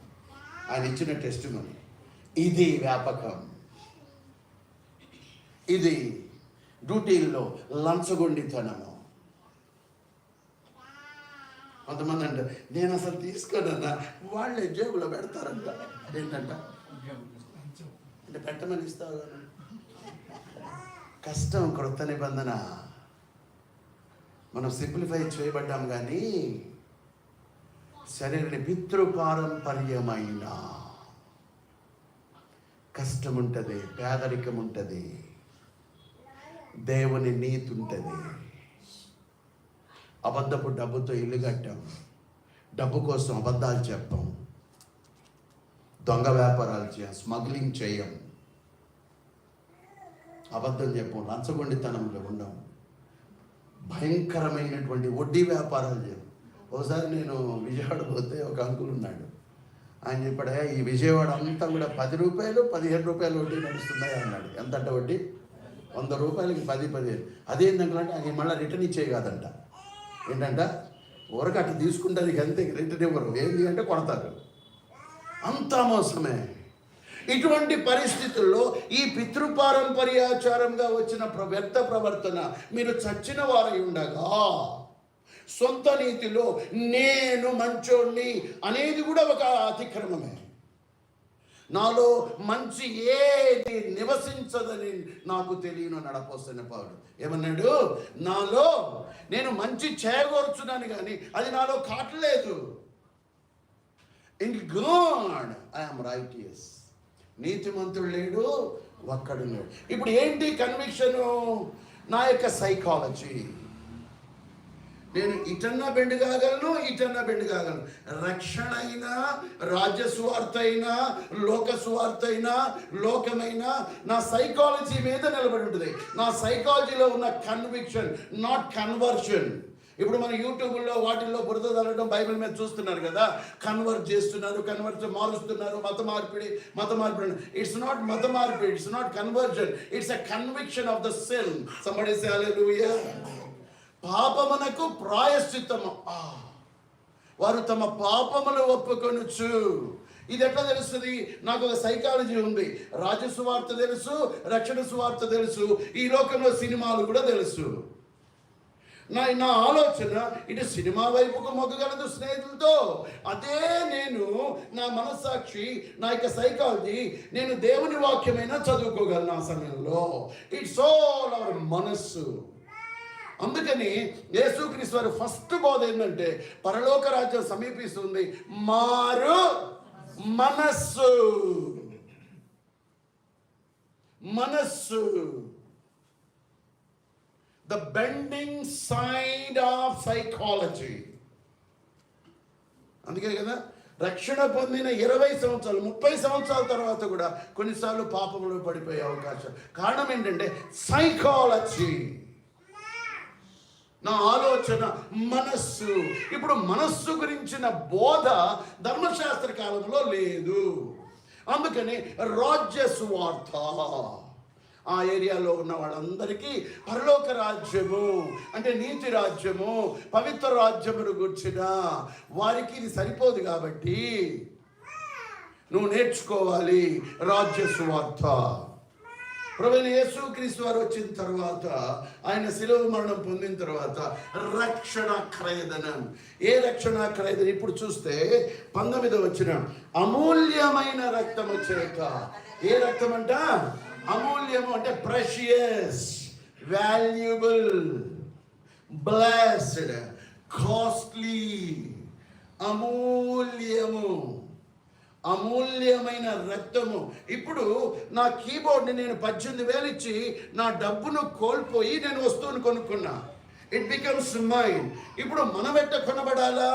ఆయన ఇచ్చిన టెస్ట్ మని. ఇది వ్యాపకం, ఇది డ్యూటీల్లో లంచగొండితనము. కొంతమంది అంటే నేను అసలు తీసుకోనన్నా, వాళ్ళే జేబులో పెడతారంట. ఏంటంట అంటే పెట్టమని ఇస్తావు కదా. కష్టం. క్రొత్త నిబంధన మనం సింప్లిఫై చేయబడ్డాం, కానీ శరీరాన్ని పితృపారంపర్యమైన కష్టం ఉంటుంది, పేదరికం ఉంటుంది, దేవుని నీతి ఉంటుంది. అబద్ధపు డబ్బుతో ఇల్లు కట్టాం, డబ్బు కోసం అబద్ధాలు చెప్పాం, దొంగ వ్యాపారాలు చేయం, స్మగ్లింగ్ చేయం, అబద్ధం చెప్పం, లంచగొండితనంలో ఉండం, భయంకరమైనటువంటి వడ్డీ వ్యాపారాలు చేయం. ఒకసారి నేను విజయవాడ పోతే ఒక అంకుల్ ఉన్నాడు. ఆయన చెప్పాడు, ఈ విజయవాడ అంతా కూడా 10 రూపాయలు 15 రూపాయలు వడ్డీ నడుస్తున్నాయి అన్నాడు. ఎంతంట వడ్డీ? 100 రూపాయలకి 10-15. అదేంటంటే ఆయన మళ్ళీ రిటర్న్ ఇచ్చేవి కాదంట. ఏంటంట, ఊరకు అట్లా తీసుకుంటారు, ఇక అంతే, రిటర్న్ ఇవ్వరు. ఏంటి అంటే కొడతారు. అంతా మోసమే. ఇటువంటి పరిస్థితుల్లో ఈ పితృపారంపర్యాచారంగా వచ్చిన వ్యర్థ ప్రవర్తన, మీరు చచ్చిన వారై ఉండగా సొంత నీతిలో నేను మంచోణ్ణి అనేది కూడా ఒక అతిక్రమమే. నాలో మంచి ఏది నివసించదని నాకు తెలియను అని అపోస్తలుడైన పౌలు ఏమన్నాడు? నాలో నేను మంచి చేయగోరుచున్నాను కానీ అది నాలో కావట్లేదు. In God I'm righteous. నీతిమంతుడు లేడు, ఒక్కడు లేడు. ఇప్పుడు ఏంటి కన్విక్షను? నా యొక్క సైకాలజీ. నేను ఇటన్నా బెండ్ కాగలను, ఇటన్నా బెండ్ కాగలను. రక్షణ అయినా, రాజ్య సువార్త అయినా, లోక సువార్త అయినా, లోకమైనా నా సైకాలజీ మీద నిలబడి ఉంటుంది. నా సైకాలజీలో ఉన్న కన్విక్షన్, నాట్ కన్వర్షన్. ఇప్పుడు మన యూట్యూబ్లో వాటిల్లో బురద తల్లడం బైబిల్ మీద చూస్తున్నారు కదా, కన్వర్ట్ చేస్తున్నారు, మారుస్తున్నారు, మత మార్పిడి. ఇట్స్ నాట్ మత మార్పిడి, it's not conversion, it's a conviction of the sin. Somebody say hallelujah. పాపమునకు ప్రాయశ్చిత్తము. వారు తమ పాపములు ఒప్పుకొనుచు. ఇది ఎట్లా తెలుస్తుంది? నాకు ఒక సైకాలజీ ఉంది. రాజ్య సువార్త తెలుసు, రక్షణ సువార్త తెలుసు, ఈ లోకంలో సినిమాలు కూడా తెలుసు. నా ఆలోచన ఇటు సినిమా వైపుకు మొగ్గగలదు స్నేహితులతో. అదే నేను నా మనస్సాక్షి, నా యొక్క సైకాలజీ, నేను దేవుని వాక్యమైనా చదువుకోగలను ఆ సమయంలో. ఇట్స్ ఆల్ అవర్ మనస్సు. అందుకని యేసుక్రీస్తు వారి ఫస్ట్ బోధ ఏంటంటే, పరలోక రాజ్యం సమీపిస్తుంది, మారు మనస్సు. The bending side of psychology. అందుకే కదా రక్షణ పొందిన 20 సంవత్సరాలు 30 సంవత్సరాల తర్వాత కూడా కొన్నిసార్లు పాపంలో పడిపోయే అవకాశం. కారణం ఏంటంటే సైకాలజీ, నా ఆలోచన, మనస్సు. ఇప్పుడు మనస్సు గురించిన బోధ ధర్మశాస్త్ర కాలంలో లేదు. అందుకని రాజ్య సువార్త ఆ ఏరియాలో ఉన్న వాళ్ళందరికీ పరలోక రాజ్యము అంటే నీతి రాజ్యము, పవిత్ర రాజ్యమును గుర్చిన వారికి ఇది సరిపోదు. కాబట్టి నువ్వు నేర్చుకోవాలి రాజ్య సువార్త. ప్రభువైన యేసుక్రీస్తు వారు వచ్చిన తర్వాత, ఆయన శిలువ మరణం పొందిన తర్వాత రక్షణ క్రయధనం. ఏ రక్షణ క్రయధనం? ఇప్పుడు చూస్తే 19వ వచనం, అమూల్యమైన రక్తము చేత. ఏ రక్తం అంట? అమూల్యము అంటే ప్రెషియస్, వాల్యుబుల్, బ్లెస్డ్, కాస్ట్లీ. అమూల్యమైన రక్తము. ఇప్పుడు నా కీబోర్డ్ని నేను 18,000 ఇచ్చి నా డబ్బును కోల్పోయి నేను వస్తువుని కొనుక్కున్నా. It becomes mine. ఇప్పుడు మనం ఎట్ట కొనబడాలా?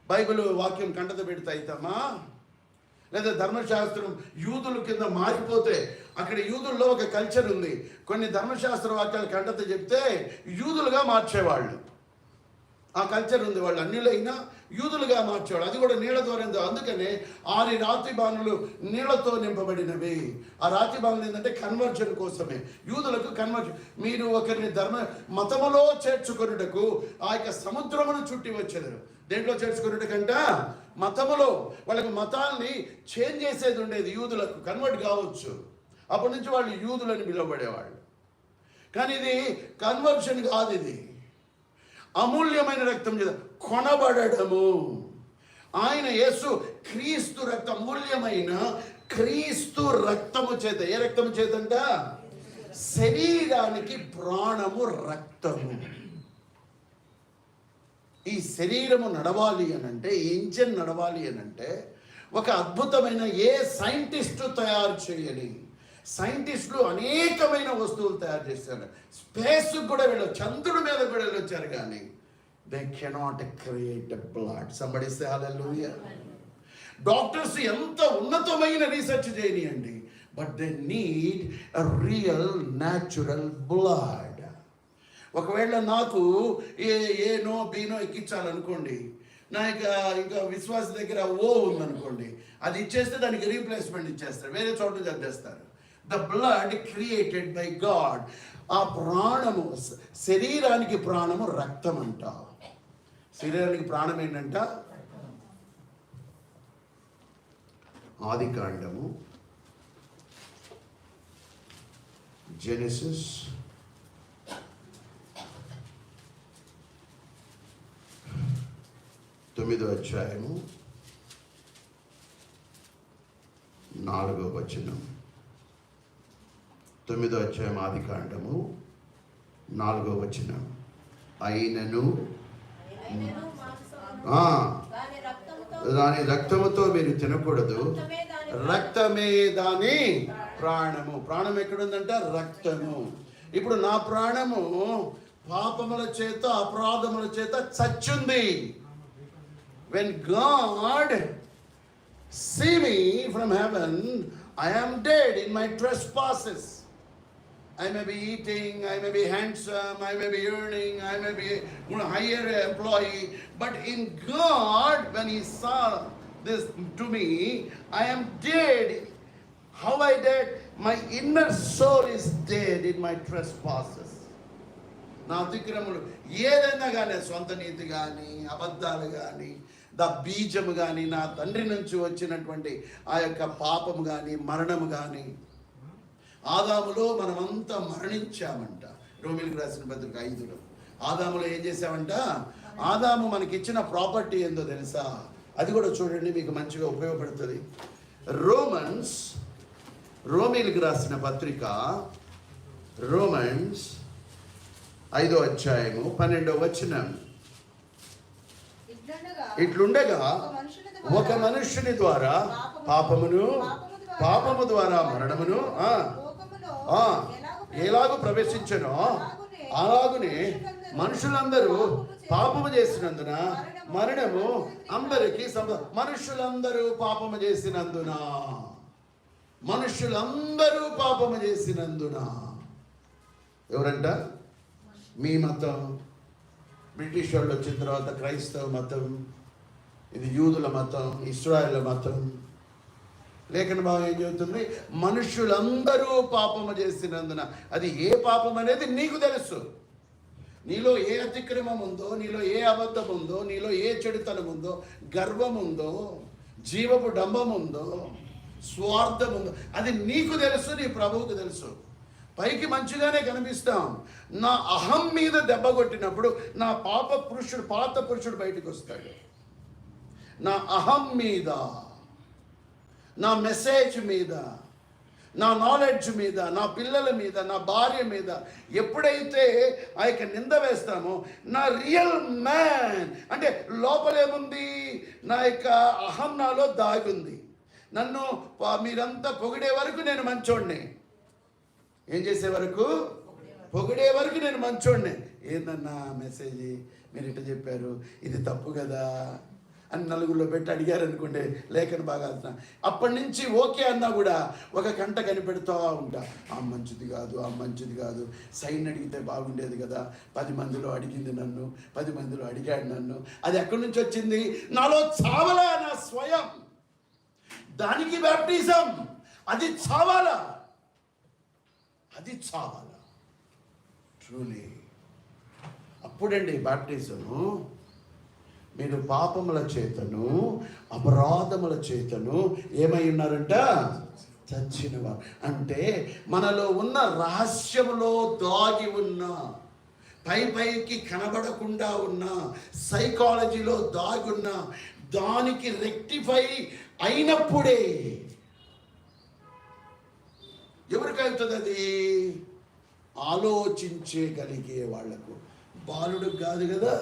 బైబిల్ వాక్యం కంటత పెడితే అవుతామా? లేదా ధర్మశాస్త్రం యూదుల కింద మారిపోతే, అక్కడ యూదుల్లో ఒక కల్చర్ ఉంది, కొన్ని ధర్మశాస్త్ర వాక్యాలు కంటత చెప్తే యూదులుగా మార్చేవాళ్ళు. ఆ కల్చర్ ఉంది. వాళ్ళు అన్యులైనా యూదులుగా మార్చేవాడు. అది కూడా నీళ్ల ద్వారా. అందుకనే 6 రాతి బాణులు నీళ్లతో నింపబడినవి. ఆ రాతి బాణులు ఏంటంటే కన్వర్జన్ కోసమే, యూదులకు కన్వర్జన్. మీరు ఒకరిని మతములో చేర్చుకొనుటకు ఆ యొక్క సముద్రమును చుట్టి వచ్చేదారు. దేంట్లో చేర్చుకున్నట్టుకంట? మతములో. వాళ్ళకి మతాల్ని చేంజ్ చేసేది ఉండేది, యూదులకు కన్వర్ట్ కావచ్చు. అప్పటి నుంచి వాళ్ళు యూదులని పిలువబడేవాళ్ళు. కానీ ఇది కన్వర్షన్ కాదు, ఇది అమూల్యమైన రక్తం చేత కొనబడము. ఆయన యేసు క్రీస్తు రక్తం, అమూల్యమైన క్రీస్తు రక్తము చేత. ఏ రక్తము చేతంట? శరీరానికి ప్రాణము రక్తము. ఈ శరీరము నడవాలి అనంటే, ఇంజిన్ నడవాలి అనంటే ఒక అద్భుతమైన ఏ సైంటిస్టు తయారు చేయని. సైంటిస్టులు అనేకమైన వస్తువులు తయారు చేశారు. స్పేస్కి కూడా వెళ్ళొచ్చు, చంద్రుడి మీద కూడా వెళ్ళొచ్చారు, కానీ they cannot create blood. Somebody say hallelujah. Doctors ఎంత ఉన్నతమైన రీసెర్చ్ చేయనియండి, but they need a real natural blood. ఒకవేళ నాకు ఏనో బీనో ఎక్కించాలనుకోండి, నా ఇంకా విశ్వాస దగ్గర ఓ ఉందనుకోండి, అది ఇచ్చేస్తే దానికి రీప్లేస్మెంట్ ఇచ్చేస్తారు, వేరే చోట చంపేస్తారు. The blood created by God. ఆ ప్రాణము, శరీరానికి ప్రాణము రక్తం అంట. శరీరానికి ప్రాణం ఏంటంట? ఆదికాండము, జెనెసిస్ 9వ అధ్యాయము 4వ వచనం. 9వ అధ్యాయం ఆదికాండము 4వ వచనం. అయినను దాని రక్తముతో మీరు తినకూడదు, రక్తమే దాని ప్రాణము. ప్రాణం ఎక్కడుందంట? రక్తము. ఇప్పుడు నా ప్రాణము పాపముల చేత అపరాధముల చేత చచ్చుంది. When God see me from heaven, I am dead in my trespasses. I may be eating, I may be handsome, I may be earning, I may be a higher employee, but in God, when He saw this to me, I am dead. How I dead? My inner soul is dead in my trespasses. నా అతిక్రమములు ఏదైనా కానీ, సొంత నీతి కానీ, అబద్ధాలు కానీ, బీజము కానీ, నా తండ్రి నుంచి వచ్చినటువంటి ఆ యొక్క పాపము కానీ, మరణము కానీ. ఆదాములో మనమంతా మరణించామంట. రోమీయులకు రాసిన పత్రిక 5లో ఆదాములో ఏం చేసామంట? ఆదాము మనకిచ్చిన ప్రాపర్టీ ఏందో తెలుసా? అది కూడా చూడండి, మీకు మంచిగా ఉపయోగపడుతుంది. రోమీయులకు రాసిన పత్రిక, రోమన్స్ 5వ అధ్యాయము 12వ వచనం. ఇట్లుండగా ఒక మనుష్యుని ద్వారా పాపము ద్వారా మరణమును ఎలాగూ ప్రవేశించనో అలాగునే మనుషులందరూ పాపము చేసినందున మరణము అందరికీ మనుషులందరూ పాపము చేసినందున ఎవరంట? మీ మతం, బ్రిటిష్ వాళ్ళు వచ్చిన తర్వాత క్రైస్తవ మతం, ఇది యూదుల మతం, ఇశ్రాయేల్ మతం. లేఖన భావం ఏం చెబుతుంది? మనుషులందరూ పాపము చేసినందున. అది ఏ పాపం అనేది నీకు తెలుసు. నీలో ఏ అతిక్రమం ఉందో, నీలో ఏ అబద్ధం ఉందో, నీలో ఏ చెడుతనం ఉందో, గర్వం ఉందో, జీవపు డంబం ఉందో, స్వార్థం ఉందో, అది నీకు తెలుసు, నీ ప్రభువుకు తెలుసు. పైకి మంచిగానే కనిపిస్తాం. నా అహం మీద దెబ్బ కొట్టినప్పుడు నా పాత పురుషుడు బయటకు వస్తాడు. నా అహం మీద, నా మెసేజ్ మీద, నా నాలెడ్జ్ మీద, నా పిల్లల మీద, నా భార్య మీద ఎప్పుడైతే ఆ యొక్క నింద వేస్తామో, నా రియల్ మ్యాన్ అంటే లోపలేముంది? నా యొక్క అహం నాలో దాగుంది. నన్ను మీరంతా పొగిడే వరకు నేను మంచోడిని. ఏం చేసే వరకు? పొగిడే వరకు నేను మంచోడిని. ఏందన్నా మెసేజ్ మీరు ఇట్లా చెప్పారు, ఇది తప్పు కదా అని నలుగురిలో పెట్టి అడిగారు అనుకోండి, లేఖను బాగా అప్పటి నుంచి ఓకే అన్నా కూడా ఒక కంట కనిపెడుతూ ఉంటా. ఆ మంచిది కాదు, సైన్ అడిగితే బాగుండేది కదా, 10 మందిలో అడిగింది నన్ను, 10 మందిలో అడిగాడు నన్ను. అది ఎక్కడి నుంచి వచ్చింది? నాలో చావలా నా స్వయం. దానికి బ్యాప్టిజం. అది చావాలా ట్రూలీ. అప్పుడండి బ్యాప్టిజము. మీరు పాపముల చేతను అపరాధముల చేతను ఏమై ఉన్నారంట? చచ్చినవారు. అంటే మనలో ఉన్న రహస్యములో దాగి ఉన్న, పైకి కనబడకుండా ఉన్న, సైకాలజీలో దాగి ఉన్న దానికి రెక్టిఫై అయినప్పుడే. ఎవరికి అవుతుంది అది? ఆలోచించగలిగే వాళ్లకు. బాలుడికి కాదు కదా,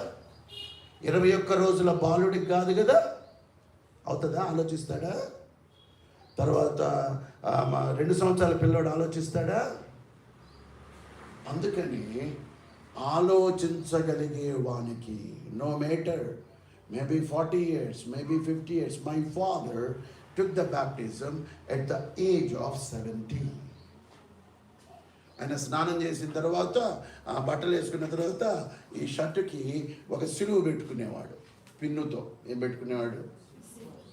21 రోజుల బాలుడికి కాదు కదా. అవుతుందా? ఆలోచిస్తాడా? తర్వాత 2 సంవత్సరాల పిల్లోడు ఆలోచిస్తాడా? అందుకని ఆలోచించగలిగే వానికి, no matter, maybe 40 years, maybe 50 years. My father took the baptism at the age of 17. ఆయన స్నానం చేసిన తర్వాత, బట్టలు వేసుకున్న తర్వాత ఈ షర్టుకి ఒక సిలువు పెట్టుకునేవాడు, పిన్నుతో. ఏం పెట్టుకునేవాడు?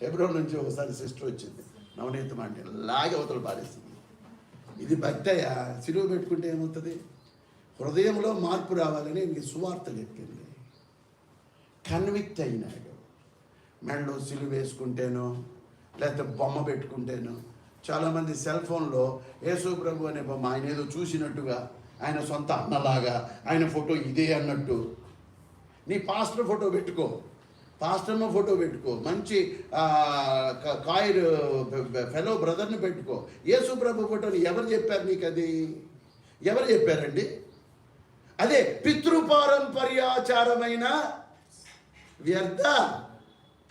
హెబ్రోన్ నుంచి ఒకసారి సిస్టర్ వచ్చింది, నవనీతం అంటే లాగి అవతల పారేసింది. ఇది భక్తయ్య, సిలువు పెట్టుకుంటే ఏమవుతుంది? హృదయంలో మార్పు రావాలని ఇంక సువార్త చెప్పింది. కన్విక్ట్ అయినాడు. మెడలో సిలువ వేసుకుంటేనో, లేకపోతే బొమ్మ పెట్టుకుంటేను. చాలామంది సెల్ ఫోన్లో యేసు ప్రభు అనే బొమ్మ ఆయన ఏదో చూసినట్టుగా, ఆయన సొంత అన్నలాగా, ఆయన ఫోటో ఇదే అన్నట్టు. నీ పాస్టర్ ఫోటో పెట్టుకో, పాస్టర్మ ఫోటో పెట్టుకో, మంచి కాయర్ ఫెలో బ్రదర్ని పెట్టుకో. యేసు ప్రభు ఫోటోని ఎవరు చెప్పారు నీకు? అది ఎవరు చెప్పారండి? అదే పితృపారంపర్యాచారమైన వ్యర్థ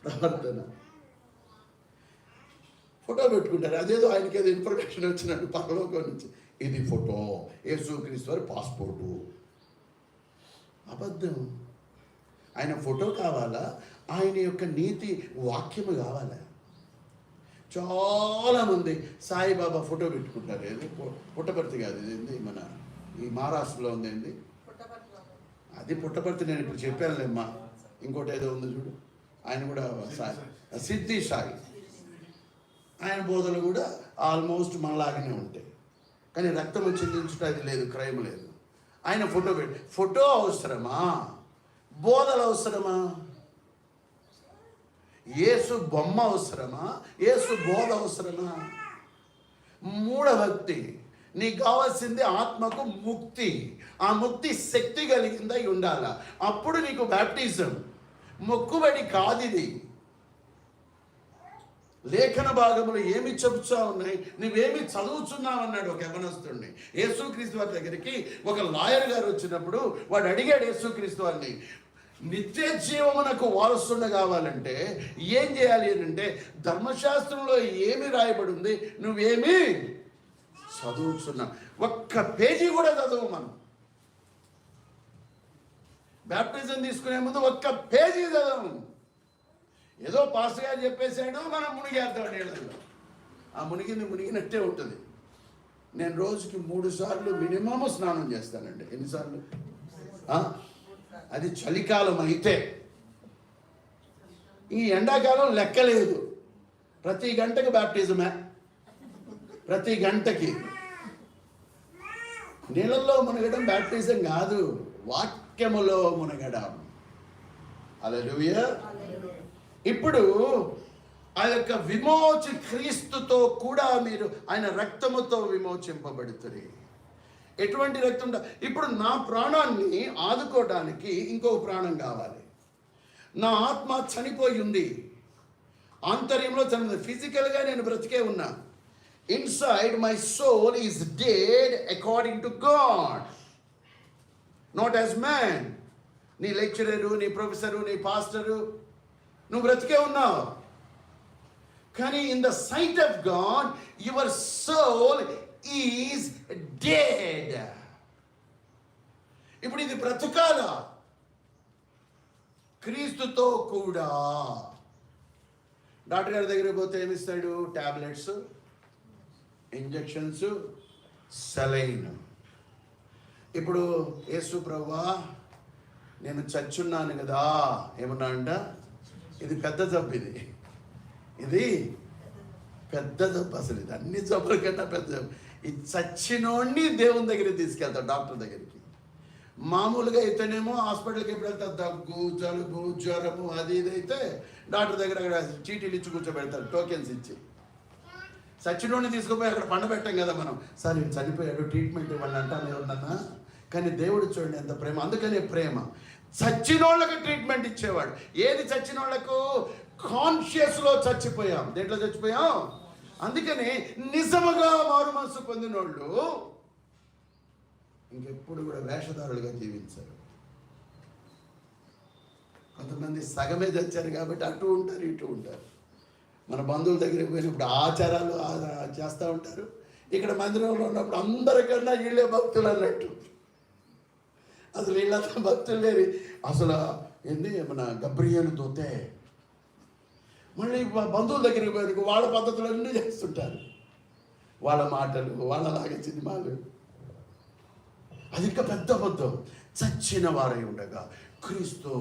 ప్రవర్తన. ఫోటో పెట్టుకుంటారు, అదేదో ఆయనకి ఏదో ఇన్ఫర్మేషన్ వచ్చినట్టు పరలోకం నుంచి. ఇది ఫోటో, యేసుక్రీస్తు వారి పాస్పోర్టు. అబద్ధం. ఆయన ఫోటో కావాలా? ఆయన యొక్క నీతి వాక్యము కావాలా? చాలామంది సాయిబాబా ఫోటో పెట్టుకుంటారు. ఏది పుట్టపర్తి కాదు, ఇదేంది మన ఈ మహారాష్ట్రలో ఉంది, ఏంది అది పుట్టపర్తి. నేను ఇప్పుడు చెప్పానులేమ్మా. ఇంకోటి ఏదో ఉంది చూడు, ఆయన కూడా సాయి, సిద్ధి సాయి. ఆయన బోధలు కూడా ఆల్మోస్ట్ మనలాగానే ఉంటాయి, కానీ రక్తం చిందించుట అది లేదు, క్రైమ్ లేదు. ఆయన ఫోటో ఫోటో అవసరమా? బోధలు అవసరమా? యేసు బొమ్మ అవసరమా? యేసు బోధ అవసరమా? మూఢభక్తి. నీకు కావాల్సింది ఆత్మకు ముక్తి. ఆ ముక్తి శక్తి కలిగిందై ఉండాల. అప్పుడు నీకు బ్యాప్టిజం. మొక్కుబడి కాదు ఇది. లేఖన భాగములు ఏమి చెబుతా ఉన్నాయి, నువ్వేమి చదువుతున్నావు అన్నాడు ఒక యవనస్తుడిని. యేసుక్రీస్తు వారి దగ్గరికి ఒక లాయర్ గారు వచ్చినప్పుడు వాడు అడిగాడు యేసుక్రీస్తు వారిని, నిత్య జీవమునకు వారసుండ కావాలంటే ఏం చేయాలి అని అంటే, ధర్మశాస్త్రంలో ఏమి రాయబడి ఉంది, నువ్వేమి చదువుతున్నావు? ఒక్క పేజీ కూడా చదువు. మనం బ్యాప్టిజం తీసుకునే ముందు ఒక్క పేజీ చదవము. ఏదో పాస్టర్ గారు చెప్పేసాడు, మనం మునిగేస్తాడు నీళ్ళలో. ఆ మునిగినట్టే ఉంటుంది. నేను రోజుకి 3 సార్లు మినిమమ్ స్నానం చేస్తానండి. ఎన్నిసార్లు? అది చలికాలం అయితే. ఈ ఎండాకాలం లెక్కలేదు. ప్రతి గంటకు బ్యాప్టిజమే, ప్రతి గంటకి. నీళ్ళల్లో మునగడం బ్యాప్టిజం కాదు, వాక్యములో మునగడం. హల్లెలూయా. ఇప్పుడు ఆ యొక్క క్రీస్తుతో కూడా మీరు ఆయన రక్తముతో విమోచింపబడుతుంది. ఎటువంటి రక్తం? ఇప్పుడు నా ప్రాణాన్ని ఆదుకోవడానికి ఇంకో ప్రాణం కావాలి. నా ఆత్మ చనిపోయి ఉంది, ఆంతర్యంలో చనిపోయింది. ఫిజికల్గా నేను బ్రతికే ఉన్నా. Inside my soul is dead according to God, not as man. నీ లెక్చరరు, నీ ప్రొఫెసరు, నీ పాస్టరు, నువ్వు బ్రతికే ఉన్నావు. కానీ in the sight of God your soul is dead. ఇప్పుడు ఇది బ్రతకాల క్రీస్తుతో కూడా. డాక్టర్ గారి దగ్గరికి పోతే ఏమిస్తాడు? Tablets, injections, saline. ఇప్పుడు యేసు ప్రభువా నేను చచ్చున్నాను కదా, ఏమన్నా అంట, ఇది పెద్ద జబ్బు, ఇది పెద్ద జబ్బు. అసలు ఇది అన్ని జబ్బుల కన్నా పెద్ద జబ్బు. ఇది చచ్చినోడిని దేవుని దగ్గరికి తీసుకెళ్తాడు, డాక్టర్ దగ్గరికి. మామూలుగా అయితేనేమో హాస్పిటల్కి ఎప్పుడు వెళ్తారు, దగ్గు, జలుబు, జ్వరము, అది ఇది అయితే డాక్టర్ దగ్గర అక్కడ చీటీలు ఇచ్చి కూర్చోబెడతారు, టోకెన్స్ ఇచ్చి. చచ్చినోడిని తీసుకుపోయి అక్కడ పండబెట్టాం కదా మనం. సార్ నేను చనిపోయాడు, ట్రీట్మెంట్ ఇవ్వండి అంటాను ఎవరినన్నా. కానీ దేవుడు చూడండి ఎంత ప్రేమ. అందుకనే ప్రేమ. చచ్చినోళ్ళకి ట్రీట్మెంట్ ఇచ్చేవాడు. ఏది చచ్చినోళ్లకు? కాన్షియస్లో చచ్చిపోయాం. దేంట్లో చచ్చిపోయాం? అందుకని నిజముగా మారు మనసు పొందినోళ్ళు ఇంకెప్పుడు కూడా వేషధారులుగా జీవించారు. కొంతమంది సగమే చచ్చారు కాబట్టి అటు ఉంటారు, ఇటు ఉంటారు. మన బంధువుల దగ్గరికి పోయినప్పుడు ఆచారాలు చేస్తూ ఉంటారు. ఇక్కడ మందిరంలో ఉన్నప్పుడు అందరికన్నా వీళ్ళే భక్తులు అన్నట్టు. అసలు వీళ్ళంతా భక్తులు లేరు. అసలు ఏంది మన గబ్రియలు తోతే మళ్ళీ బంధువుల దగ్గరికి పోయిన వాళ్ళ పద్ధతులన్నీ చేస్తుంటారు. వాళ్ళ మాటలు, వాళ్ళలాగే సినిమాలు. అది ఇంకా పెద్ద అబద్ధం. చచ్చిన వారై ఉండగా క్రీస్తు.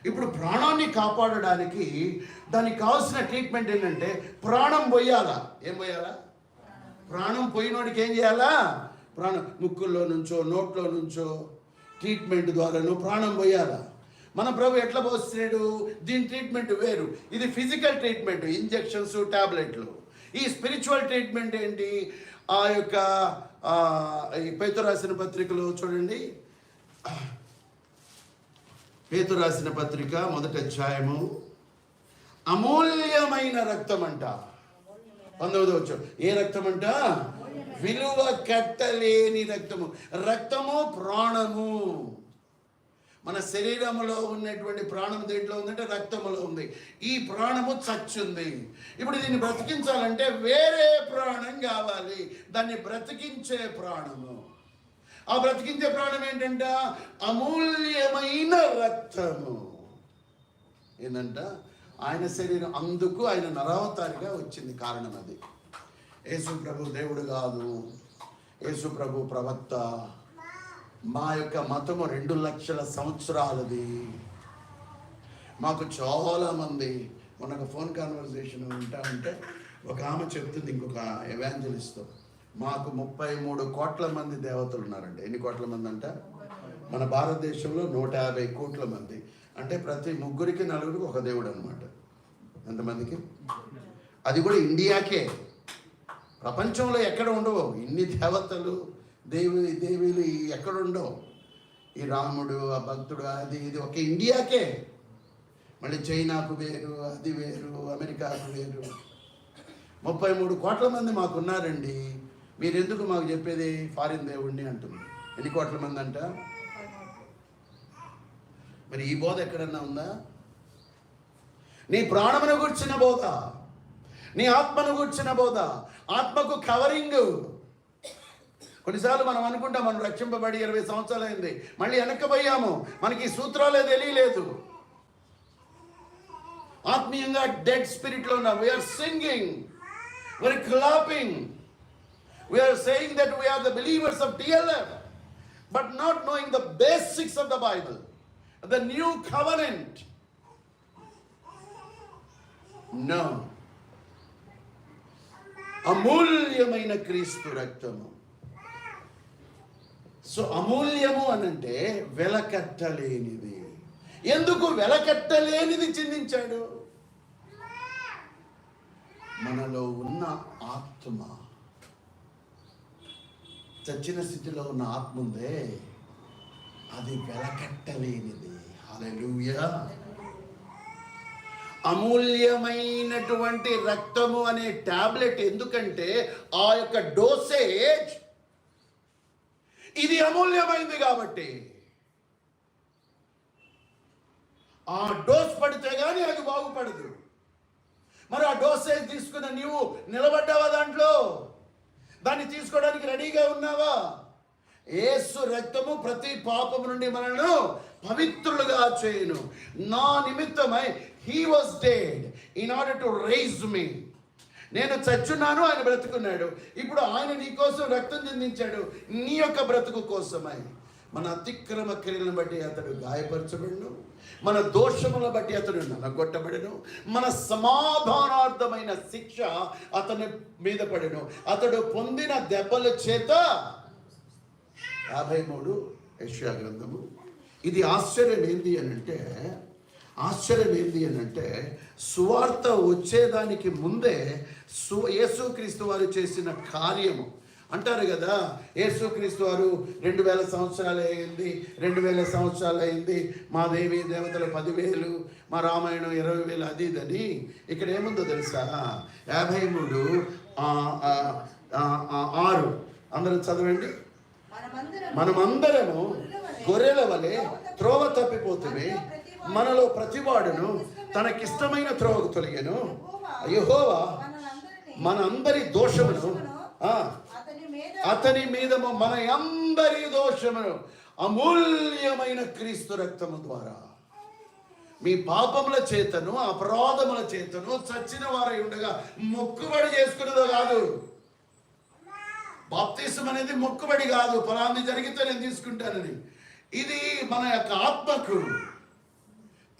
ఇప్పుడు ప్రాణాన్ని కాపాడడానికి దానికి కావాల్సిన ట్రీట్మెంట్ ఏంటంటే ప్రాణం పోయాలా. ఏం పోయాలా? ప్రాణం పోయినోడికి ఏం చేయాలా? ప్రాణం ముక్కుల్లో నుంచో నోట్లో నుంచో ట్రీట్మెంట్ ద్వారానో ప్రాణం పోయాలా. మన ప్రభు ఎట్లా పోస్తున్నాడు? దీని ట్రీట్మెంట్ వేరు. ఇది ఫిజికల్ ట్రీట్మెంట్, ఇంజెక్షన్స్, టాబ్లెట్లు. ఈ స్పిరిచువల్ ట్రీట్మెంట్ ఏంటి? ఆ యొక్క ఈ పేతురు రాసిన పత్రికలో చూడండి, పేతురు రాసిన పత్రిక 1వ అధ్యాయము, అమూల్యమైన రక్తం అంట. 19వ వచనం. ఏ రక్తం అంట? విలువ కట్టలేని రక్తము. రక్తము ప్రాణము. మన శరీరంలో ఉన్నటువంటి ప్రాణం దేంట్లో ఉందంటే రక్తములో ఉంది. ఈ ప్రాణము చచ్చుంది. ఇప్పుడు దీన్ని బ్రతికించాలంటే వేరే ప్రాణం కావాలి. దాన్ని బ్రతికించే ప్రాణము. ఆ బ్రతికించే ప్రాణం ఏంటంట? అమూల్యమైన రక్తము. ఏంటంట? ఆయన శరీరం. అందుకు ఆయన నరావతారిగా వచ్చింది. కారణం అది. యేసు ప్రభు దేవుడు కాదు, యేసు ప్రభు ప్రవక్త. మా యొక్క మతము 2 లక్షల సంవత్సరాలది. మాకు చాలామంది మనకు ఫోన్ కాన్వర్సేషన్ ఉంటే ఒక ఆమె చెప్తుంది ఇంకొక ఎవాంజలిస్ట్, మాకు 33 కోట్ల మంది దేవతలు ఉన్నారండి. ఎన్ని కోట్ల మంది అంట? మన భారతదేశంలో 150 కోట్ల మంది. అంటే ప్రతి 3కి 4కి ఒక దేవుడు అనమాట. ఎంతమందికి? అది కూడా ఇండియాకే. ప్రపంచంలో ఎక్కడ ఉండవు ఇన్ని దేవతలు, దేవీలు ఎక్కడ ఉండవు. ఈ రాముడు, ఆ భక్తుడు, అది ఇది ఒక ఇండియాకే. మళ్ళీ చైనాకు వేరు, అది వేరు, అమెరికాకు వేరు. 33 కోట్ల మంది మాకున్నారండి. మీరు ఎందుకు మాకు చెప్పేది ఫారిన్ దేవుడిని అంటుంది. ఎన్ని కోట్ల మంది అంట? మరి ఈ బోధ ఎక్కడన్నా ఉందా? నీ ప్రాణమును గుర్చిన బోధ, నీ ఆత్మను గుర్చిన బోధ, ఆత్మకు కవరింగ్. కొన్నిసార్లు మనం అనుకుంటాం మనం రక్షింపబడి 20 సంవత్సరాలు అయింది, మళ్ళీ వెనక్కిపోయాము, మనకి ఈ సూత్రాలే తెలియలేదు. ఆత్మీయంగా డెడ్ స్పిరిట్లో ఉన్నాం. We are singing, we are clapping, we are saying that we are the believers of TLF, but not knowing the basics of the Bible, the new covenant. No. అమూల్యమైన క్రీస్తు రక్తము. సో అమూల్యము అనంటే వెలకట్టలేనిది. ఎందుకు వెలకట్టలేనిది చిందించాడు? మనలో ఉన్న ఆత్మ, చచ్చిన స్థితిలో ఉన్న ఆత్మ ఉందే, అది వెలకట్టలేనిది. హల్లెలూయా. అమూల్యమైనటువంటి రక్తము అనే టాబ్లెట్ ఎందుకంటే ఆ యొక్క డోసేజ్ ఇది అమూల్యమైంది కాబట్టి. ఆ డోస్ పడితే కానీ అది బాగుపడదు. మరి ఆ డోసేజ్ తీసుకున్న నీవు నిలబడ్డావా దాంట్లో? దాన్ని తీసుకోవడానికి రెడీగా ఉన్నావా? యేసు రక్తము ప్రతి పాపము నుండి మనల్ని పవిత్రులుగా చేయును. నా నిమిత్తమై he was dead in order to raise me. నేను చచ్చున్నాను, ఆయన బ్రతుకున్నాడు. ఇప్పుడు ఆయన నీ కోసం రక్తం చెందించాడు, నీ యొక్క బ్రతుకు కోసమై. మన అతిక్రమ క్రియలను బట్టి అతడు గాయపరచబడును, మన దోషములను బట్టి అతడు నలగొట్టబడును, మన సమాధానార్థమైన శిక్ష అతని మీద పడును. అతడు పొందిన దెబ్బల చేత 53 యెషయా గ్రంథము. ఇది ఆశ్చర్యం ఏంది అని అంటే సువార్త వచ్చేదానికి ముందే యేసుక్రీస్తు వారు చేసిన కార్యము అంటారు కదా. యేసుక్రీస్తు వారు 2000 సంవత్సరాలు అయింది, 2000 సంవత్సరాలు అయింది, మా దేవి దేవతలు 10,000, మా రామాయణం 20,000, అది ఇదని. ఇక్కడ ఏముందో తెలుసా? 53:6 అందరూ చదవండి. మనమందరము గొర్రెల వలె త్రోవ తప్పిపోతుంది, మనలో ప్రతివాడును తనకిష్టమైన త్రోవకు తొలగెను. యెహోవా మన అందరి దోషమును అతని మీద మన అందరి దోషమును అమూల్యమైన క్రీస్తు రక్తము ద్వారా, మీ పాపముల చేతను అపరాధముల చేతను చచ్చిన వారై ఉండగా మొక్కుబడి చేసుకునేదో కాదు. బాప్తిసం అనేది మొక్కుబడి కాదు, ఫలాన్ని జరిగితే నేను తీసుకుంటానని. ఇది మన యొక్క ఆత్మకు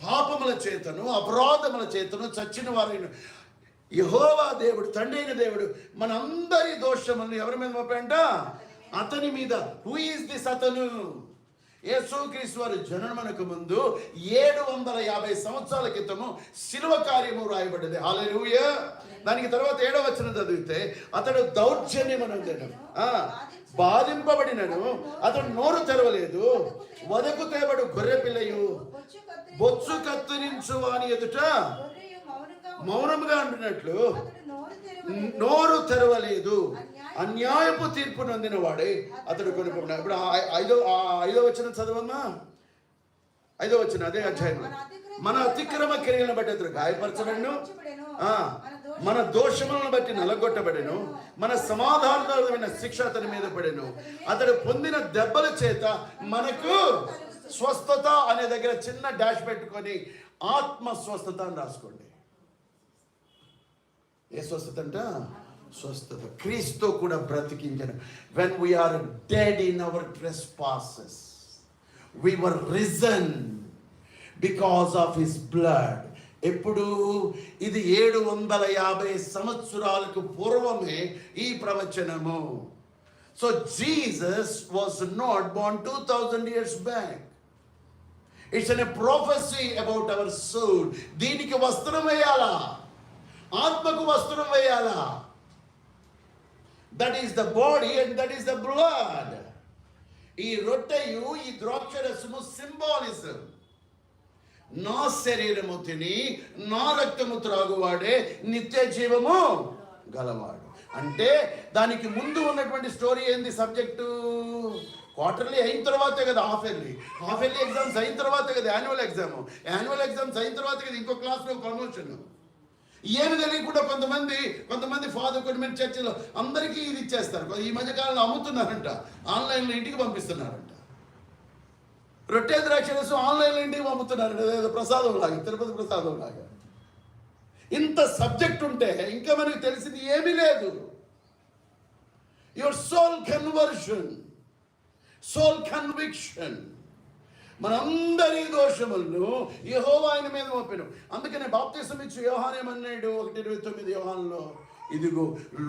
పాపముల చేతను అపరాధముల చేతను చచ్చిన వారైన యెహోవా దేవుడు, తండ్రి అయిన దేవుడు మనందరి దోషములను ఎవరి మీద మోపాడంట? అతని మీద. హూ ఈస్ దిస్ అతను? యేసుక్రీస్తు వారి జననమునకు ముందు 750 సంవత్సరాల క్రితము శిలువ కార్యము రాయబడ్డది. హల్లెలూయా. దానికి తర్వాత 7వ వచనం చదివితే అతడు దౌర్జన్యమనొందెను, బాధింపబడినను అతడు నోరు తెరవలేదు. వదకు తేబడు గొర్రె పిల్లయు బొచ్చు కత్తిరించు వాని ఎదుట మౌనముగా ఉండినట్లు నోరు తెరవలేదు. అన్యాయపు తీర్పు నొందిన వాడే అతడు కొనుక్కున్నాడు. ఇప్పుడు 5వ వచనం చదవమ్మా. 5వ వచనం అదే అధ్యాయం. మన అతిక్రమ క్రియలను బట్టి అతడు గాయపరచబడెను, మన దోషములను బట్టి నలగొట్టబడెను, మన సమాధానమైన శిక్ష అతని మీద పడెను. అతడు పొందిన దెబ్బల చేత మనకు స్వస్థత అనే దగ్గర చిన్న డాష్ పెట్టుకొని ఆత్మ స్వస్థత అని రాసుకోండి. ఏ స్వస్థత అంట? స్వస్థత. క్రీస్తు కూడా బ్రతికించను. when we are dead in our trespasses we were risen because of his blood. ఎప్పుడు? ఇది 750 సంవత్సరాలకు పూర్వమే ఈ ప్రవచనము. So Jesus was not born 2000 years back. It's a prophecy about our soul. దీనికి వస్త్రం వేయాలా? ఆత్మకు వస్త్రం వేయాలా? That is the body and that is the blood. ఈ రొట్టెయు ఈ ద్రాక్షరసము సింబాలిజం. నా శరీరము తిని నా రక్తము త్రాగువాడే నిత్య జీవము గలవాడు. అంటే దానికి ముందు ఉన్నటువంటి స్టోరీ ఏంది? సబ్జెక్టు క్వార్టర్లీ అయిన తర్వాతే కదా హాఫ్ ఇయర్లీ ఎగ్జామ్స్ అయిన తర్వాతే కదా యాన్యువల్ ఎగ్జామ్స్ అయిన తర్వాత కదా ఇంకో క్లాస్లో ప్రమోషన్. ఏమి తెలియకుండా కొంతమంది ఫాదర్ కొంతమంది చర్చిలో అందరికీ ఇది ఇచ్చేస్తారు. ఈ మధ్యకాలంలో అమ్ముతున్నారంట, ఆన్లైన్లో ఇంటికి పంపిస్తున్నారంట. రొట్టె ద్రాక్షరసం ఆన్లైన్లో ఇంటికి పంపుతున్నారంట, ప్రసాదం లాగా, తిరుపతి ప్రసాదం లాగా. ఇంత సబ్జెక్ట్ ఉంటే ఇంకా మనకు తెలిసింది ఏమీ లేదు. Your soul conversion, soul conviction. మనందరి దోషములను యెహోవా ఆయన మీద మోపెను. అందుకనే బాప్తిసం ఇచ్చి యోహాను ఏమన్నాడు? 1:29 యోహానులో, ఇదిగో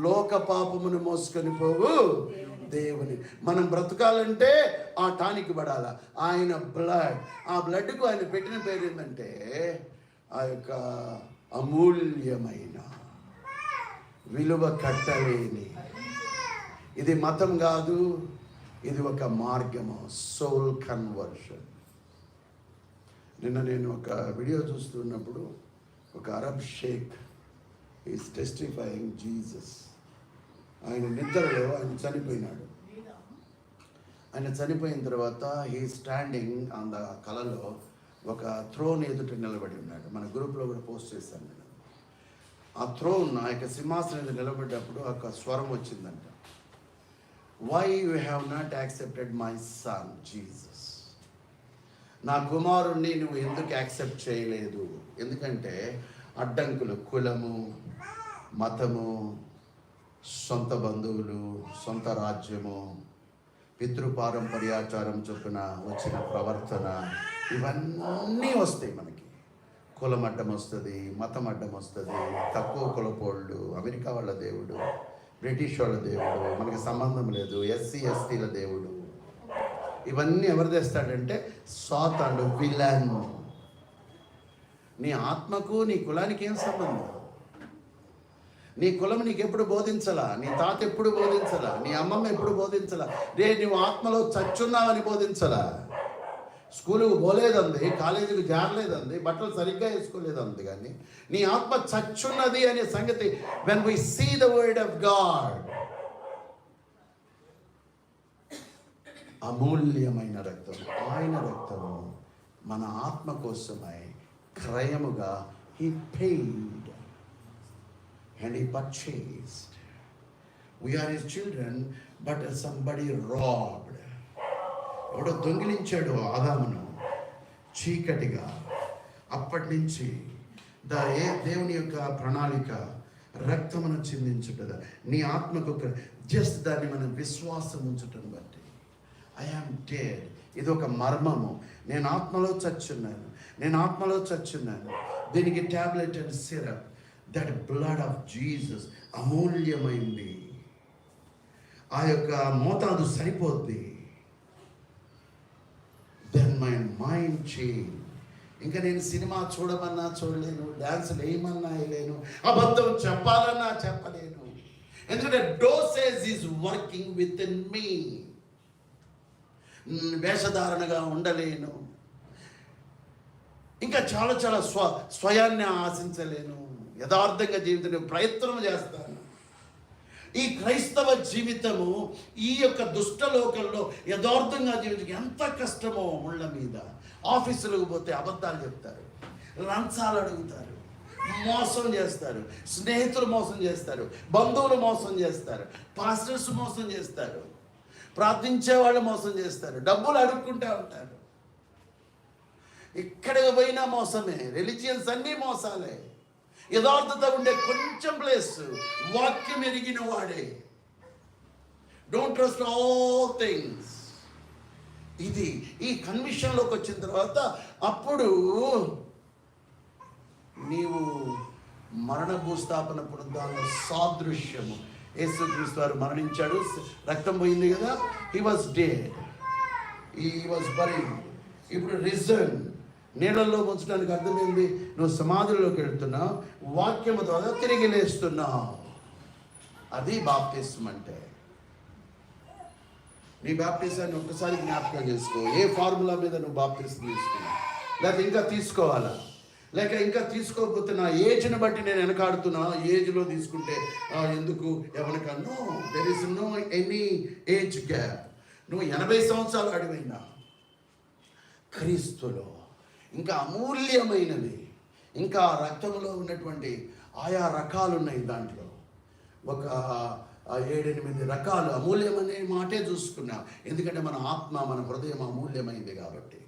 లోక పాపమును మోసుకొని పోవు దేవుని. మనం బ్రతకాలంటే ఆ టానిక్ పడాల, ఆయన బ్లడ్. ఆ బ్లడ్కు ఆయన పెట్టిన పేరు ఏంటంటే ఆ యొక్క అమూల్యమైన విలువ కట్టలేని. ఇది మతం కాదు, ఇది ఒక మార్గము. Soul conversion. నిన్న నేను ఒక వీడియో చూస్తున్నప్పుడు ఒక Arab sheikh is testifying Jesus. ఆయన నిద్రలో ఆయన చనిపోయినాడు. ఆయన చనిపోయిన తర్వాత హీ స్టాండింగ్ ఆన్ ద కలలో ఒక థ్రోన్ ఎదుట నిలబడి ఉన్నాడు. మన గ్రూప్లో కూడా పోస్ట్ చేశాను నేను. ఆ థ్రోన్ ఆ యొక్క సింహాసనం మీద నిలబడ్డప్పుడు ఒక స్వరం వచ్చిందంట, why you have not accepted my son Jesus. నా కుమారుణ్ణి నువ్వు ఎందుకు యాక్సెప్ట్ చేయలేదు? ఎందుకంటే అడ్డంకులు, కులము, మతము, సొంత బంధువులు, సొంత రాజ్యము, పితృపారంపర్యాచారం చొప్పున వచ్చిన ప్రవర్తన, ఇవన్నీ వస్తాయి మనకి. కులం అడ్డం వస్తుంది, మతం అడ్డం వస్తుంది, తక్కువ కులపోళ్ళు, అమెరికా వాళ్ళ దేవుడు, బ్రిటిష్ వాళ్ళ దేవుడు, మనకి సంబంధం లేదు, ఎస్సీ ఎస్టీల దేవుడు. ఇవన్నీ ఎవరు తెస్తాడంటే సాతానుడు, విలన్. నీ ఆత్మకు నీ కులానికి ఏం సంబంధం? నీ కులం నీకు ఎప్పుడు బోధించలా, నీ తాత ఎప్పుడు బోధించలా, నీ అమ్మమ్మ ఎప్పుడు బోధించలా. నువ్వు ఆత్మలో చచ్చున్నావని బోధించలా. స్కూలుకు పోలేదంది, కాలేజీకి జారలేదంది, బట్టలు సరిగ్గా వేసుకోలేదంది, కానీ నీ ఆత్మ చచ్చున్నది అనే సంగతి when we see the word of God. అమూల్యమైన రక్తము, ఆయన రక్తము మన ఆత్మ కోసమై క్రయముగా he paid and he purchased. We are his children, but somebody robbed. ఎవడో దొంగిలించాడు ఆదామును చీకటిగా. అప్పటి నుంచి దేవుని యొక్క ప్రణాళిక రక్తమును చిందించుట, నీ ఆత్మకు జస్ట్ దాన్ని మనం విశ్వాసం ఉంచుటను బట్టి ఐ యామ్ డెడ్. ఇది ఒక మర్మము. నేను ఆత్మలో చచ్చున్నాను. దీనికి tablet and syrup. That blood of Jesus అమూల్యమైంది. ఆ యొక్క మోతాదు సరిపోద్ది. నుంచి ఇంకా నేను సినిమా చూడమన్నా చూడలేను, డ్యాన్స్ వేయమన్నా వేయలేను, అబద్ధం చెప్పాలన్నా చెప్పలేను. ఎందుకంటే dosage is working with in me. వేషధారణగా ఉండలేను, ఇంకా చాలా చాలా స్వయాన్ని ఆశించలేను, యథార్థంగా జీవితం ప్రయత్నం చేస్తాను. ఈ క్రైస్తవ జీవితము ఈ యొక్క దుష్టలోకంలో యథార్థంగా జీవితం ఎంత కష్టమో. ముళ్ళ మీద ఆఫీసులకు పోతే అబద్ధాలు చెప్తారు, లంచాలు అడుగుతారు, మోసం చేస్తారు, స్నేహితులు మోసం చేస్తారు, బంధువులు మోసం చేస్తారు, పాస్టర్స్ మోసం చేస్తారు, ప్రార్థించే వాళ్ళు మోసం చేస్తారు, డబ్బులు అడుక్కుంటూ ఉంటారు. ఎక్కడికి పోయినా మోసమే. రిలీజియన్స్ అన్నీ మోసాలే. యథార్థత ఉండే కొంచెం ప్లేస్ వాక్యం ఎరిగిన వాడే. Don't trust all things. ఇది ఈ కన్విషన్లోకి వచ్చిన తర్వాత అప్పుడు నీవు మరణ భూస్థాపన పునరుద్ధాన సాదృశ్యము. యేసుక్రీస్తు వారు మరణించాడు, రక్తం పోయింది కదా, he was dead, he was buried. ఇప్పుడు రిజన్, నీళ్ళల్లో ముంచడానికి అర్థమైంది, నువ్వు సమాధిలోకి వెళ్తున్నావు, వాక్యము ద్వారా తిరిగి లేస్తున్నావు. అది బాప్తిస్మం అంటే. నీ బాప్టిజాన్ని ఒక్కసారి జ్ఞాపకం చేసుకో. ఏ ఫార్ములా మీద నువ్వు బాప్టిజం తీసుకున్నావు, లేక ఇంకా తీసుకోవాలా, లేక ఇంకా తీసుకోకపోతే నా ఏజ్ని బట్టి నేను వెనకాడుతున్నా, ఏజ్లో తీసుకుంటే ఎందుకు ఎవరికన్నా. There is no any age gap. నువ్వు 80 సంవత్సరాలు అడివైనా క్రీస్తులో ఇంకా అమూల్యమైనవి, ఇంకా రక్తంలో ఉన్నటువంటి ఆయా రకాలు ఉన్నాయి. దాంట్లో ఒక 7-8 రకాలు. అమూల్యమనే మాటే చూసుకున్నాం, ఎందుకంటే మన ఆత్మ, మన హృదయం అమూల్యమైంది కాబట్టి.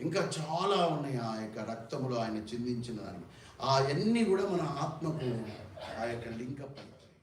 ఇంకా చాలా ఉన్నాయి ఆ యొక్క రక్తములో ఆయన చిందించిన దానికి. అవన్నీ కూడా మన ఆత్మకు ఆ యొక్క లింకప్ అవుతాయి.